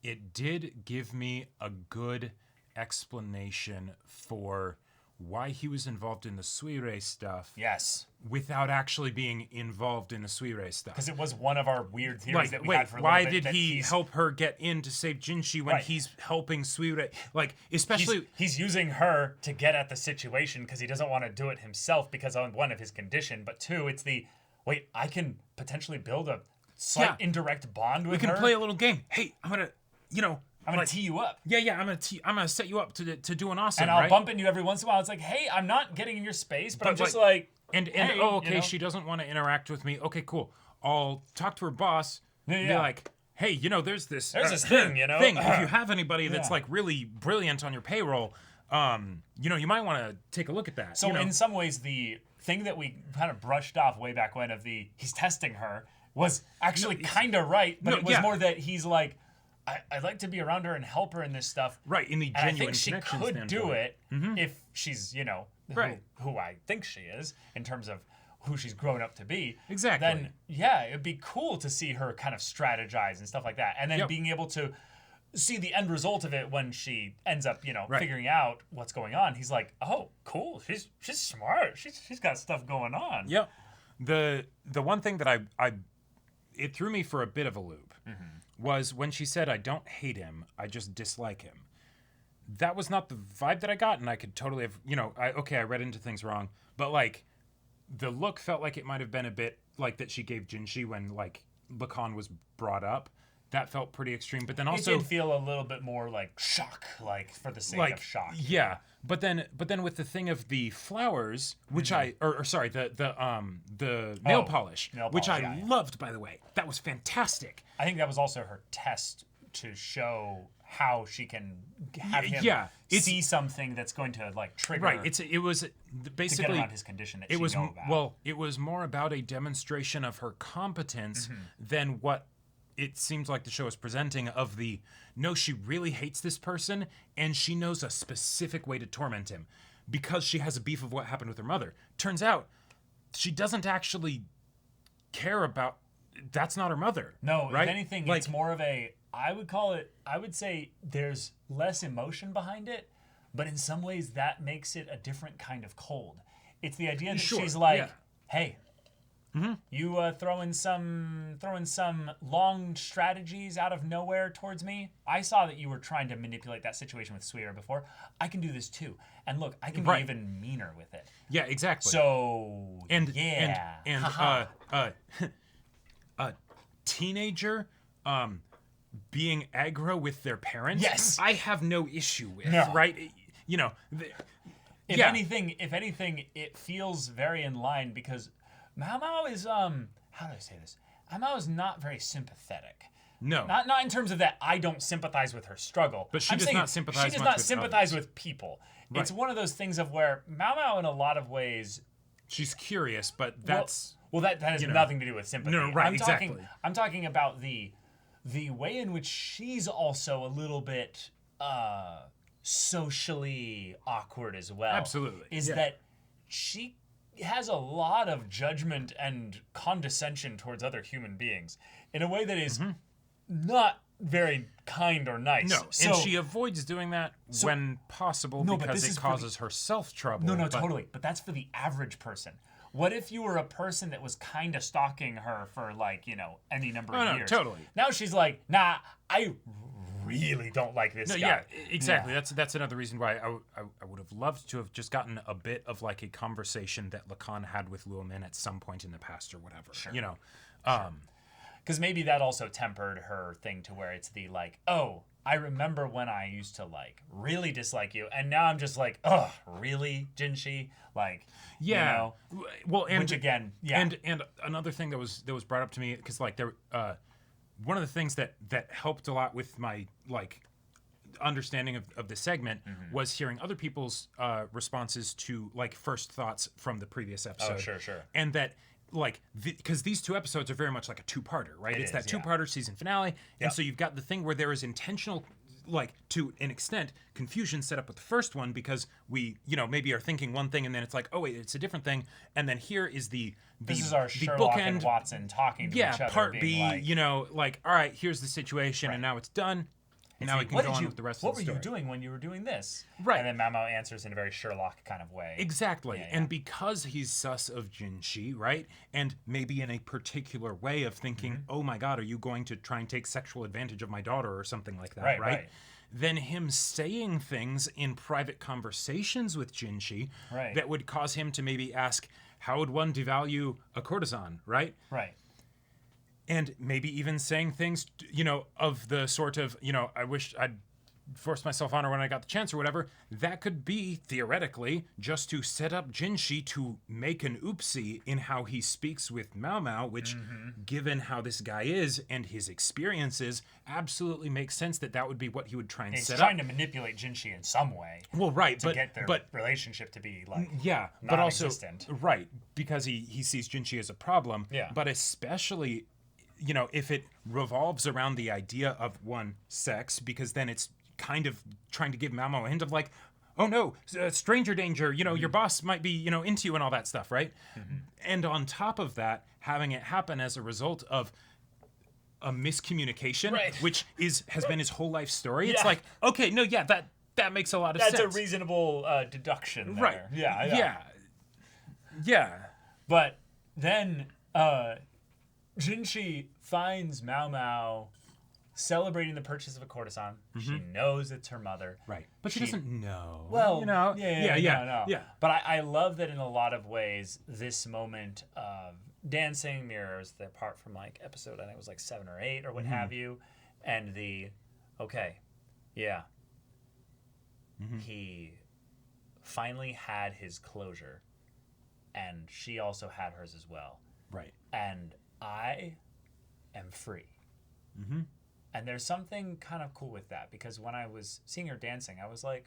Speaker 2: it did give me a good explanation for why he was involved in the Suire stuff.
Speaker 1: Yes.
Speaker 2: Without actually being involved in the Suire stuff.
Speaker 1: Because it was one of our weird theories that we had for a
Speaker 2: why
Speaker 1: little bit.
Speaker 2: Why did he help her get in to save Jinshi when he's helping Suire? Like, especially...
Speaker 1: He's using her to get at the situation because he doesn't want to do it himself because of one of his condition. But two, it's I can potentially build a slight indirect bond with her.
Speaker 2: We can play a little game. Hey, I'm going to,
Speaker 1: I'm gonna tee you up.
Speaker 2: Yeah. I'm gonna set you up to do an awesome.
Speaker 1: And I'll bump into you every once in a while. It's like, hey, I'm not getting in your space, but I'm just hey,
Speaker 2: she doesn't want to interact with me. Okay, cool. I'll talk to her boss.
Speaker 1: Yeah.
Speaker 2: And be like, hey, there's this
Speaker 1: thing,
Speaker 2: If you have anybody that's like really brilliant on your payroll, you might want to take a look at that.
Speaker 1: So in some ways, the thing that we kind of brushed off way back when of he's testing her was actually kind of right, but it was more that he's like, I'd like to be around her and help her in this stuff.
Speaker 2: Right, in the
Speaker 1: and
Speaker 2: genuine
Speaker 1: connection I think she could
Speaker 2: standpoint.
Speaker 1: do it if she's, who I think she is in terms of who she's grown up to be.
Speaker 2: Exactly.
Speaker 1: Then, it'd be cool to see her kind of strategize and stuff like that. And then being able to see the end result of it when she ends up, figuring out what's going on. He's like, oh, cool. She's smart. She's got stuff going on.
Speaker 2: Yep. The one thing that it threw me for a bit of a loop. Was when she said, I don't hate him, I just dislike him. That was not the vibe that I got, and I could totally have, I read into things wrong, but, like, the look felt like it might have been a bit like that she gave Jinshi when, like, Lacan was brought up. That felt pretty extreme, but then also...
Speaker 1: It did feel a little bit more, like, shock, like, for the sake of shock.
Speaker 2: Yeah, but then with the thing of the flowers, which the nail polish, which I loved, by the way. That was fantastic.
Speaker 1: I think that was also her test to show how she can have him see something that's going to like trigger.
Speaker 2: Right. It was basically
Speaker 1: to get around his condition that
Speaker 2: it was
Speaker 1: know about.
Speaker 2: Well, it was more about a demonstration of her competence than what it seems like the show is presenting of she really hates this person and she knows a specific way to torment him because she has a beef of what happened with her mother. Turns out she doesn't actually care about. That's not her mother.
Speaker 1: No,
Speaker 2: right?
Speaker 1: If anything, it's more of I would say there's less emotion behind it, but in some ways that makes it a different kind of cold. It's the idea that she's like, hey, you throwing some long strategies out of nowhere towards me. I saw that you were trying to manipulate that situation with Suire before. I can do this too. And look, I can be even meaner with it.
Speaker 2: Yeah, exactly.
Speaker 1: So
Speaker 2: a teenager being aggro with their parents.
Speaker 1: Yes,
Speaker 2: I have no issue with. Right?
Speaker 1: If anything, it feels very in line because Maomao is how do I say this? Maomao is not very sympathetic.
Speaker 2: No,
Speaker 1: not in terms of that. I don't sympathize with her struggle.
Speaker 2: But she does not sympathize.
Speaker 1: She does not sympathize with people. Right. It's one of those things of where Maomao, in a lot of ways,
Speaker 2: she's curious, but that's
Speaker 1: that has nothing to do with sympathy.
Speaker 2: No, right, exactly.
Speaker 1: I'm talking about the way in which she's also a little bit socially awkward as well.
Speaker 2: Absolutely,
Speaker 1: is that she has a lot of judgment and condescension towards other human beings in a way that is not very kind or nice.
Speaker 2: No, and she avoids doing that when possible because it causes herself trouble.
Speaker 1: No, totally. But that's for the average person. What if you were a person that was kind of stalking her for like, you know, any number of years?
Speaker 2: Totally.
Speaker 1: Now she's like, nah, I really don't like this guy.
Speaker 2: Yeah, exactly. Yeah. That's another reason why I would have loved to have just gotten a bit of like a conversation that Lacan had with Luomin at some point in the past or whatever.
Speaker 1: Sure.
Speaker 2: You know,
Speaker 1: because maybe that also tempered her thing to where it's the like, oh, I remember when I used to like really dislike you, and now I'm just like, oh, really, Jinshi? Like, you know?
Speaker 2: Well, and
Speaker 1: which again, yeah.
Speaker 2: And another thing that was brought up to me because like there, one of the things that helped a lot with my like understanding of the segment was hearing other people's responses to like first thoughts from the previous episode.
Speaker 1: Oh, sure.
Speaker 2: And that. Like, because these two episodes are very much like a two-parter, right? It's that two-parter season finale. And so you've got the thing where there is intentional, like, to an extent, confusion set up with the first one because we, you know, maybe are thinking one thing and then it's like, oh, wait, it's a different thing. And then here is this
Speaker 1: is our Sherlock and Watson talking to each other.
Speaker 2: Yeah, part B, like, you know, like, all right, here's the situation and now it's done. And now we can go on with the rest of the story.
Speaker 1: What were you doing when you were doing this?
Speaker 2: Right.
Speaker 1: And then Maomao answers in a very Sherlock kind of way.
Speaker 2: Exactly. And because he's sus of Jinshi, right? And maybe in a particular way of thinking, oh my God, are you going to try and take sexual advantage of my daughter or something like that, right? Then him saying things in private conversations with Jinshi that would cause him to maybe ask, how would one devalue a courtesan, right?
Speaker 1: Right.
Speaker 2: And maybe even saying things, you know, of the sort of, you know, I wish I'd forced myself on her when I got the chance or whatever. That could be, theoretically, just to set up Jinshi to make an oopsie in how he speaks with Maomao, which, given how this guy is and his experiences, absolutely makes sense that would be what he would try and set up.
Speaker 1: He's trying to manipulate Jinshi in some way.
Speaker 2: Well, right.
Speaker 1: To get their relationship to be, like,
Speaker 2: but also,
Speaker 1: right,
Speaker 2: because he sees Jinshi as a problem.
Speaker 1: Yeah.
Speaker 2: But especially... you know, if it revolves around the idea of one sex, because then it's kind of trying to give Maomao a hint of like, oh no, stranger danger, you know, your boss might be, you know, into you and all that stuff, right? And on top of that, having it happen as a result of a miscommunication, which has been his whole life story. It's like, okay, no, that makes a lot of sense.
Speaker 1: That's a reasonable deduction there.
Speaker 2: Right.
Speaker 1: Yeah. But then Jinshi finds Maomao celebrating the purchase of a courtesan. She knows it's her mother.
Speaker 2: Right. But she doesn't know.
Speaker 1: Well,
Speaker 2: you know.
Speaker 1: Yeah. But I love that in a lot of ways, this moment of dancing mirrors the part from like episode, I think it was like 7 or 8 or what have you. And he finally had his closure. And she also had hers as well.
Speaker 2: Right.
Speaker 1: And I am free. And there's something kind of cool with that because when I was seeing her dancing, I was like,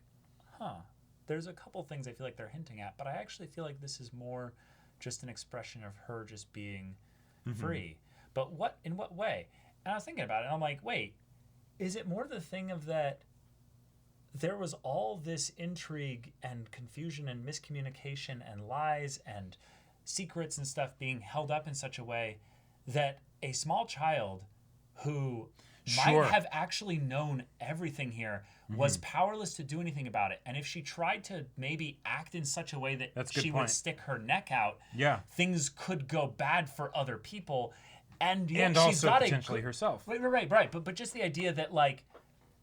Speaker 1: there's a couple things I feel like they're hinting at, but I actually feel like this is more just an expression of her just being free. But in what way? And I was thinking about it, and I'm like, wait, is it more the thing of that there was all this intrigue and confusion and miscommunication and lies and secrets and stuff being held up in such a way that a small child who might have actually known everything here was powerless to do anything about it. And if she tried to maybe act in such a way that she would stick her neck out, things could go bad for other people. And
Speaker 2: she's also got potentially herself.
Speaker 1: Right. But just the idea that like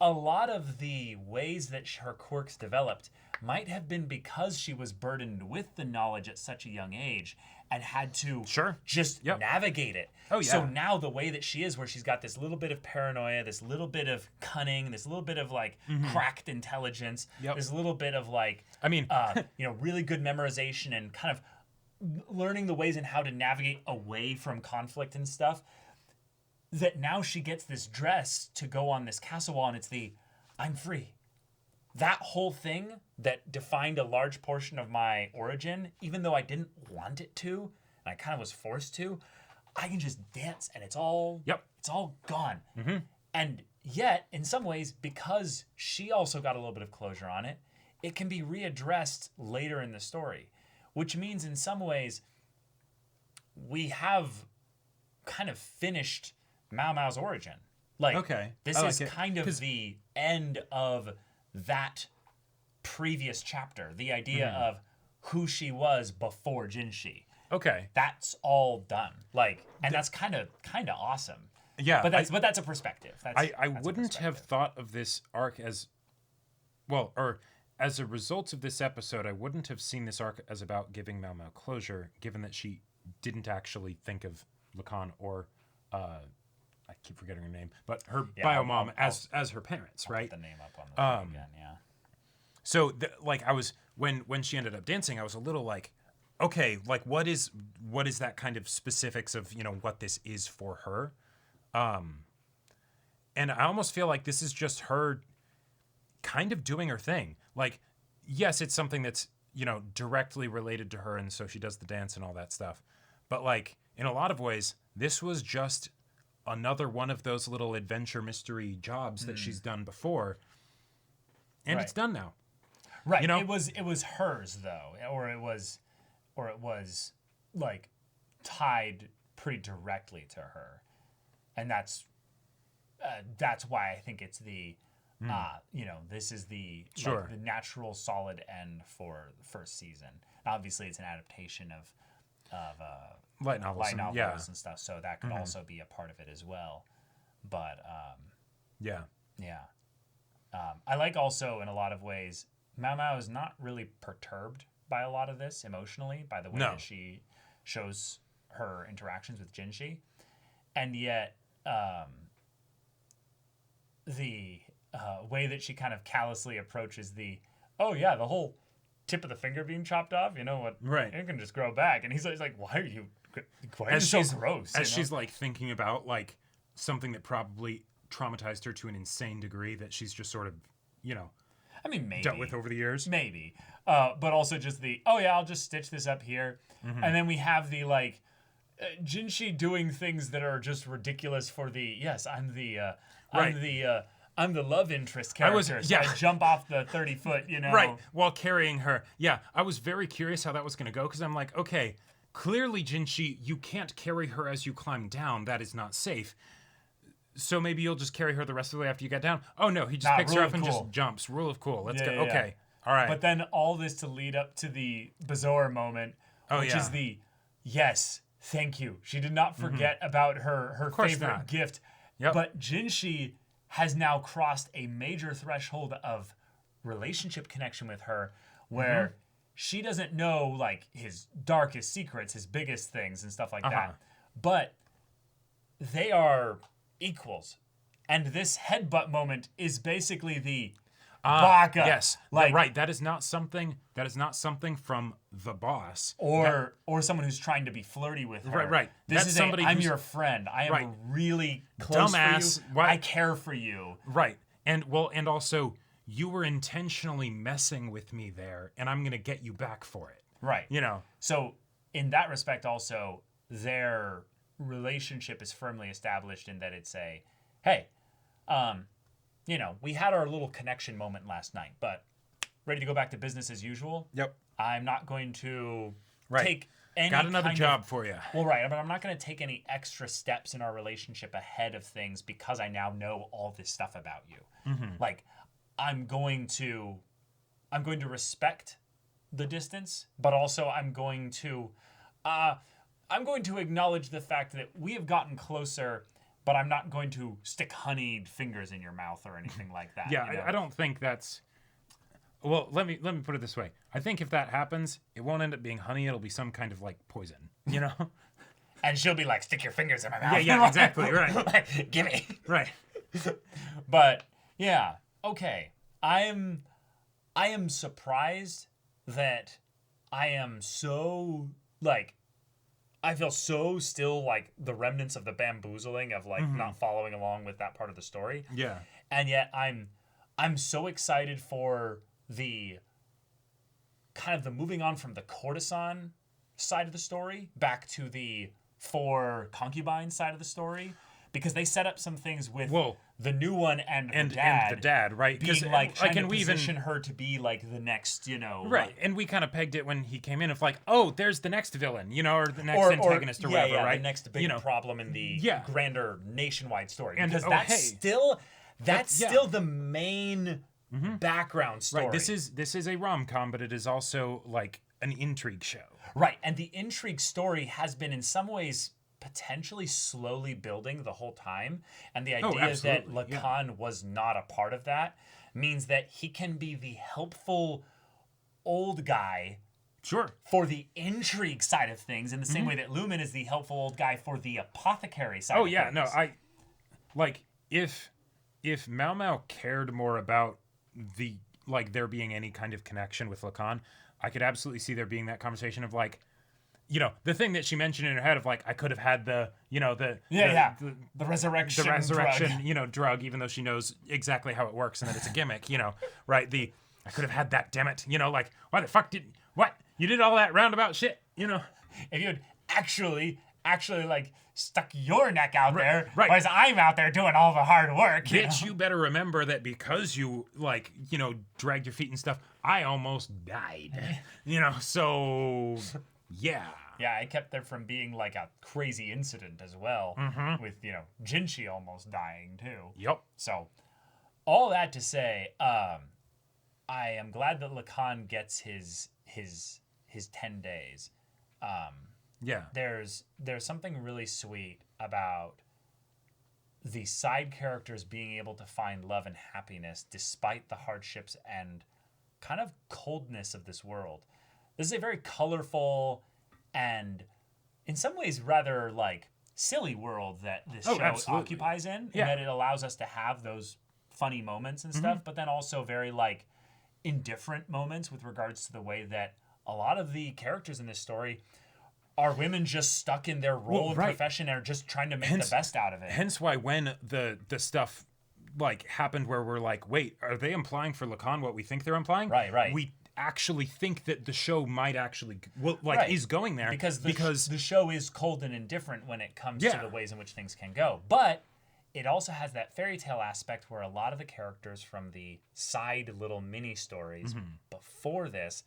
Speaker 1: a lot of the ways that her quirks developed might have been because she was burdened with the knowledge at such a young age and had to just navigate it.
Speaker 2: Oh, yeah.
Speaker 1: So now the way that she is, where she's got this little bit of paranoia, this little bit of cunning, this little bit of like cracked intelligence, this little bit of like, really good memorization and kind of learning the ways and how to navigate away from conflict and stuff, that now she gets this dress to go on this castle wall and it's I'm free. That whole thing that defined a large portion of my origin, even though I didn't want it to, and I kind of was forced to, I can just dance and it's all gone. And yet, in some ways, because she also got a little bit of closure on it, it can be readdressed later in the story, which means in some ways we have kind of finished Maomao's origin. Like,
Speaker 2: okay.
Speaker 1: This is kind of the end of that previous chapter. The idea of who she was before Jinshi.
Speaker 2: Okay.
Speaker 1: That's all done. Like, and that's kind of awesome.
Speaker 2: Yeah.
Speaker 1: But that's a perspective.
Speaker 2: I wouldn't have thought of this arc as, well, or as a result of this episode, I wouldn't have seen this arc as about giving Maomao closure, given that she didn't actually think of Lacan or, I keep forgetting her name, but her bio mom as her parents, right?
Speaker 1: Put the name up on the again, yeah.
Speaker 2: So, like, I was when she ended up dancing, I was a little like, okay, like what is that kind of specifics of, you know, what this is for her, and I almost feel like this is just her kind of doing her thing. Like, yes, it's something that's, you know, directly related to her, and so she does the dance and all that stuff. But like, in a lot of ways, this was just another one of those little adventure mystery jobs that she's done before, and it's done now.
Speaker 1: Right.
Speaker 2: You know?
Speaker 1: It was hers though, or it was like tied pretty directly to her, and that's why I think it's the you know, this is the like, the natural solid end for the first season. Obviously, it's an adaptation of
Speaker 2: light novels
Speaker 1: and stuff, so that could also be a part of it as well. But I like also in a lot of ways, Maomao is not really perturbed by a lot of this emotionally, by the way that she shows her interactions with Jinshi, and yet the way that she kind of callously approaches the whole tip of the finger being chopped off, you know what?
Speaker 2: Right.
Speaker 1: It can just grow back. And he's like, why are you so gross?
Speaker 2: As she's like thinking about like something that probably traumatized her to an insane degree that she's just sort of, you know,
Speaker 1: I mean, maybe
Speaker 2: dealt with over the years.
Speaker 1: Maybe. But also just the, I'll just stitch this up here. And then we have the like Jinshi doing things that are just ridiculous for the, I'm the love interest character. I jump off the 30-foot, you know.
Speaker 2: Right, while carrying her. Yeah, I was very curious how that was going to go, because I'm like, okay, clearly, Jinshi, you can't carry her as you climb down. That is not safe. So maybe you'll just carry her the rest of the way after you get down. Oh, no, he just picks her up and just jumps. Rule of cool. Let's go. Okay, all right.
Speaker 1: But then all this to lead up to the Bazaar moment, which is the, yes, thank you. She did not forget about her favorite gift.
Speaker 2: Yep.
Speaker 1: But Jinshi has now crossed a major threshold of relationship connection with her, where she doesn't know like his darkest secrets, his biggest things and stuff like that. But they are equals. And this headbutt moment is basically the baka.
Speaker 2: Yes.
Speaker 1: Like,
Speaker 2: right. That is not something from the boss.
Speaker 1: Or someone who's trying to be flirty with her.
Speaker 2: Right.
Speaker 1: This is somebody I'm your friend. I am really close
Speaker 2: dumbass,
Speaker 1: for you. I care for you.
Speaker 2: Right. And also you were intentionally messing with me there, and I'm going to get you back for it.
Speaker 1: Right.
Speaker 2: You know.
Speaker 1: So in that respect also, their relationship is firmly established in that it's a, hey, you know, we had our little connection moment last night, but ready to go back to business as usual?
Speaker 2: Yep.
Speaker 1: I'm not going to take any
Speaker 2: Got another job for you.
Speaker 1: Well, right, but I'm not going to take any extra steps in our relationship ahead of things because I now know all this stuff about you. Like, I'm going to respect the distance, but also I'm going to acknowledge the fact that we have gotten closer, but I'm not going to stick honeyed fingers in your mouth or anything like that.
Speaker 2: Yeah, you know? I don't think that's. Well, let me put it this way. I think if that happens, it won't end up being honey. It'll be some kind of like poison, you know.
Speaker 1: And she'll be like, "Stick your fingers in my mouth."
Speaker 2: Yeah, exactly, right.
Speaker 1: Like, give me.
Speaker 2: Right.
Speaker 1: But yeah, okay. I am surprised that I am so like. I feel so still like the remnants of the bamboozling of like not following along with that part of the story.
Speaker 2: Yeah.
Speaker 1: And yet I'm so excited for the kind of the moving on from the courtesan side of the story back to the 4 concubine side of the story, because they set up some things with the new one and
Speaker 2: and
Speaker 1: the
Speaker 2: the dad, right?
Speaker 1: Being like trying to
Speaker 2: and we
Speaker 1: position her to be like the next,
Speaker 2: right.
Speaker 1: like,
Speaker 2: And we kind of pegged it when he came in of like, oh, there's the next villain, or the next antagonist or whatever, right?
Speaker 1: The next big problem in the grander nationwide story,
Speaker 2: and
Speaker 1: because that's still the main background story.
Speaker 2: Right. This is a rom-com, but it is also like an intrigue show.
Speaker 1: Right, and the intrigue story has been in some ways potentially slowly building the whole time, and the idea that Lacan was not a part of that means that he can be the helpful old guy for the intrigue side of things, in the same way that Lumen is the helpful old guy for the apothecary side of things.
Speaker 2: No, I like if Maomao cared more about the there being any kind of connection with Lacan, I could absolutely see there being that conversation of like, the thing that she mentioned in her head of like, I could have had the resurrection drug, even though she knows exactly how it works and that it's a gimmick, right? I could have had that, damn it, like, why the fuck you did all that roundabout shit, If
Speaker 1: you had actually like stuck your neck out there, whereas I'm out there doing all the hard work.
Speaker 2: Bitch, you better remember that because you dragged your feet and stuff, I almost died. So yeah.
Speaker 1: Yeah, I kept there from being like a crazy incident as well, with Jinshi almost dying too.
Speaker 2: Yep.
Speaker 1: So all that to say, I am glad that Lacan gets his 10 days.
Speaker 2: Yeah.
Speaker 1: There's something really sweet about the side characters being able to find love and happiness despite the hardships and kind of coldness of this world. This is a very colorful and in some ways rather like silly world that this show occupies in that it allows us to have those funny moments and stuff, but then also very like indifferent moments with regards to the way that a lot of the characters in this story are women just stuck in their role and profession and are just trying to make the best out of it.
Speaker 2: Hence why when the stuff like happened where we're like, wait, are they implying for Lacan what we think they're implying?
Speaker 1: Right.
Speaker 2: We actually think that the show might actually is going there
Speaker 1: because the show is cold and indifferent when it comes to the ways in which things can go. But it also has that fairy tale aspect where a lot of the characters from the side little mini stories before this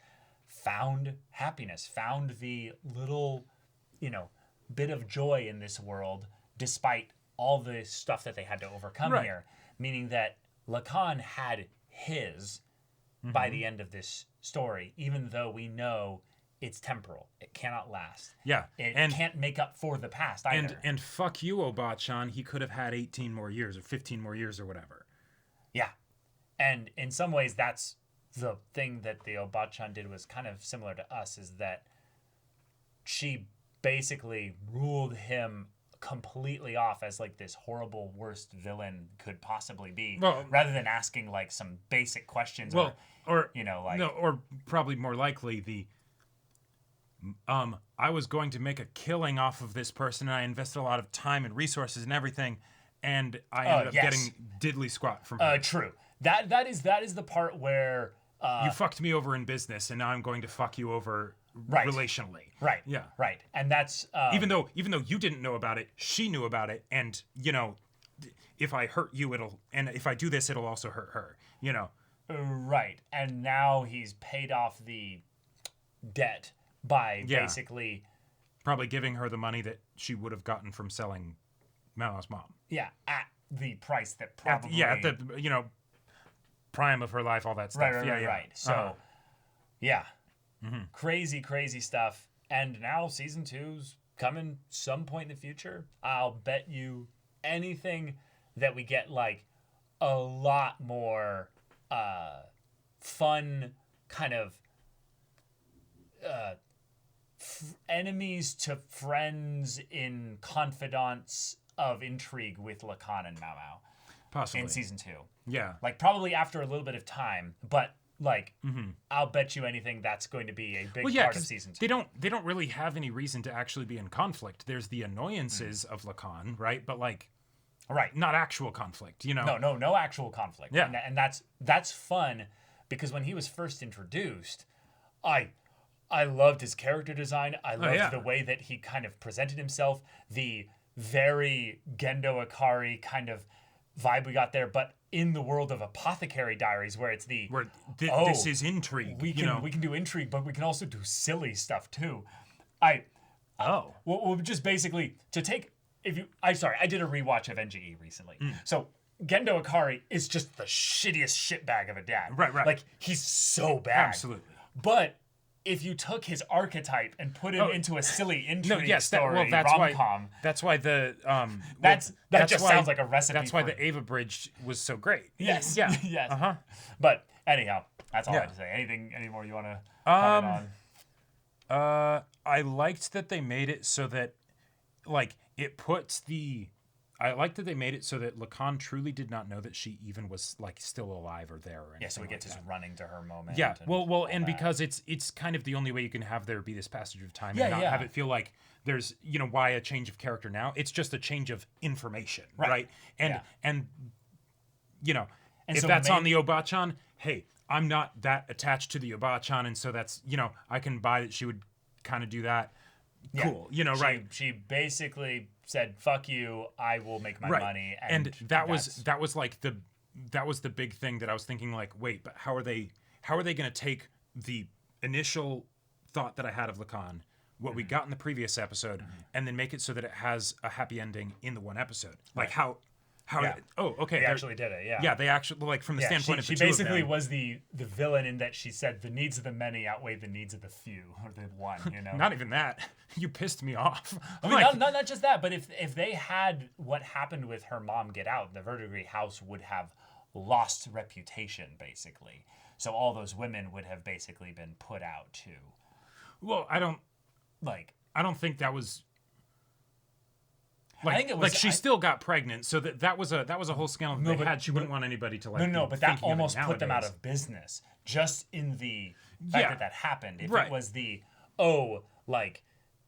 Speaker 1: found happiness, found the little, bit of joy in this world, despite all the stuff that they had to overcome here. Meaning that Lacan had his by the end of this story, even though we know it's temporal. It cannot last.
Speaker 2: Yeah.
Speaker 1: It can't make up for the past either.
Speaker 2: And fuck you, Obachan, he could have had 18 more years or 15 more years or whatever.
Speaker 1: Yeah. And in some ways, that's the thing that the Obachan did was kind of similar to us, is that she basically ruled him completely off as like this horrible worst villain could possibly be, rather than asking like some basic questions or
Speaker 2: probably more likely I was going to make a killing off of this person and I invested a lot of time and resources and everything and I ended up getting diddly squat from her.
Speaker 1: True. That is the part where
Speaker 2: you fucked me over in business and now I'm going to fuck you over relationally.
Speaker 1: Right.
Speaker 2: Yeah.
Speaker 1: Right. And that's
Speaker 2: even though you didn't know about it, she knew about it, and if I hurt you, and if I do this, it'll also hurt her.
Speaker 1: Right. And now he's paid off the debt by basically
Speaker 2: probably giving her the money that she would have gotten from selling Mao's mom.
Speaker 1: Yeah, at the price that probably
Speaker 2: at the prime of her life, all that stuff.
Speaker 1: Right. So crazy stuff. And now season 2's coming some point in the future. I'll bet you anything that we get like a lot more fun kind of enemies to friends in confidants of intrigue with Lacan and Maomao.
Speaker 2: Possibly.
Speaker 1: In season 2.
Speaker 2: Yeah.
Speaker 1: Like probably after a little bit of time, but like I'll bet you anything that's going to be a big part of season 2.
Speaker 2: They don't really have any reason to actually be in conflict. There's the annoyances of Lacan, right? But like not actual conflict,
Speaker 1: No actual conflict.
Speaker 2: Yeah.
Speaker 1: And that's fun because when he was first introduced, I loved his character design. I loved the way that he kind of presented himself, the very Gendo Ikari kind of vibe we got there, but in the world of Apothecary Diaries, where it's
Speaker 2: this is intrigue.
Speaker 1: We can do intrigue, but we can also do silly stuff too. Well, just basically to take I did a rewatch of NGE recently. So Gendo Ikari is just the shittiest shitbag of a dad.
Speaker 2: Right.
Speaker 1: Like he's so bad.
Speaker 2: Absolutely.
Speaker 1: But if you took his archetype and put him into a silly intrigue story
Speaker 2: that's
Speaker 1: rom-com,
Speaker 2: that's why the
Speaker 1: that just sounds like a recipe.
Speaker 2: That's why the Ava Bridge was so great.
Speaker 1: Yes.
Speaker 2: Yeah.
Speaker 1: Yes. But anyhow, that's all I have to say. Any more you want to comment on?
Speaker 2: I liked that they made it so that, like, I liked that they made it so that Lacan truly did not know that she even was, like, still alive or there or anything.
Speaker 1: Yeah, so we get his running to her moment.
Speaker 2: Yeah, and because it's kind of the only way you can have there be this passage of time and not have it feel like there's, why a change of character now? It's just a change of information, right? And if so that's on the Obachan, hey, I'm not that attached to the Obachan, and so that's, I can buy that she would kind of do that. Cool, right?
Speaker 1: She basically said, "Fuck you, I will make my money."
Speaker 2: And that was the big thing that I was thinking, like, wait, but how are they going to take the initial thought that I had of Lacan, what we got in the previous episode, and then make it so that it has a happy ending in the one episode? Like how? Okay.
Speaker 1: They actually did it.
Speaker 2: Yeah, they actually, like, from the standpoint of the
Speaker 1: she
Speaker 2: two
Speaker 1: basically
Speaker 2: of them,
Speaker 1: was the villain in that she said the needs of the many outweigh the needs of the few or the one.
Speaker 2: Not even that. You pissed me off.
Speaker 1: I mean, not just that, but if they had what happened with her mom get out, the Verdigris house would have lost reputation, basically. So all those women would have basically been put out too.
Speaker 2: Well, I don't think that was. Like, I think it was. Like, she still got pregnant, so that was a whole scandal that they had. She wouldn't want anybody to, like.
Speaker 1: No, but that almost put them out of business. Just in the fact that happened. If it was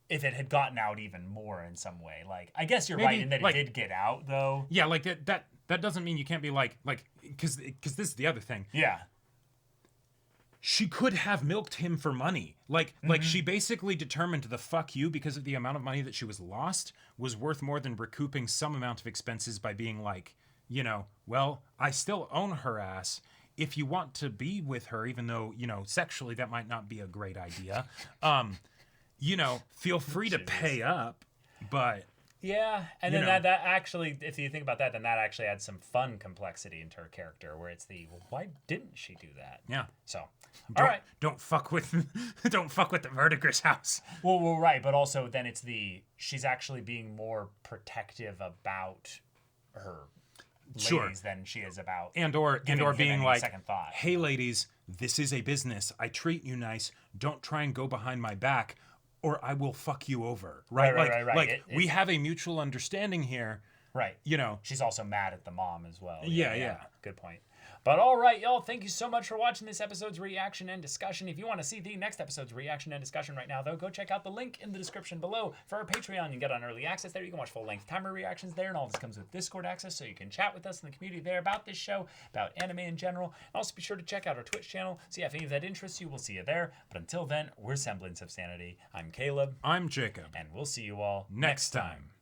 Speaker 1: if it had gotten out even more in some way, like, I guess you're right in that it did get out though.
Speaker 2: Yeah, like that doesn't mean you can't be like because this is the other thing.
Speaker 1: Yeah.
Speaker 2: She could have milked him for money. Like she basically determined the fuck you because of the amount of money that she was lost was worth more than recouping some amount of expenses by being like, well, I still own her ass. If you want to be with her, even though, sexually that might not be a great idea, feel free to pay up, but...
Speaker 1: Yeah, and then that actually, if you think about that, then that actually adds some fun complexity into her character, where it's why didn't she do that?
Speaker 2: Yeah.
Speaker 1: So, all right.
Speaker 2: Don't fuck with the Verdigris house.
Speaker 1: Well, right, but also then it's she's actually being more protective about her ladies than she is about
Speaker 2: and or being like,
Speaker 1: second thought.
Speaker 2: Hey ladies, this is a business. I treat you nice. Don't try and go behind my back, or I will fuck you over. Right. Like we have a mutual understanding here.
Speaker 1: Right. She's also mad at the mom as well.
Speaker 2: Yeah.
Speaker 1: Good point. But all right, y'all, thank you so much for watching this episode's reaction and discussion. If you want to see the next episode's reaction and discussion right now, though, go check out the link in the description below for our Patreon. You can get on early access there. You can watch full-length timer reactions there, and all this comes with Discord access, so you can chat with us in the community there about this show, about anime in general. And also be sure to check out our Twitch channel. See if any of that interests you. We'll see you there. But until then, we're Semblance of Sanity. I'm Caleb.
Speaker 2: I'm Jacob.
Speaker 1: And we'll see you all
Speaker 2: next time.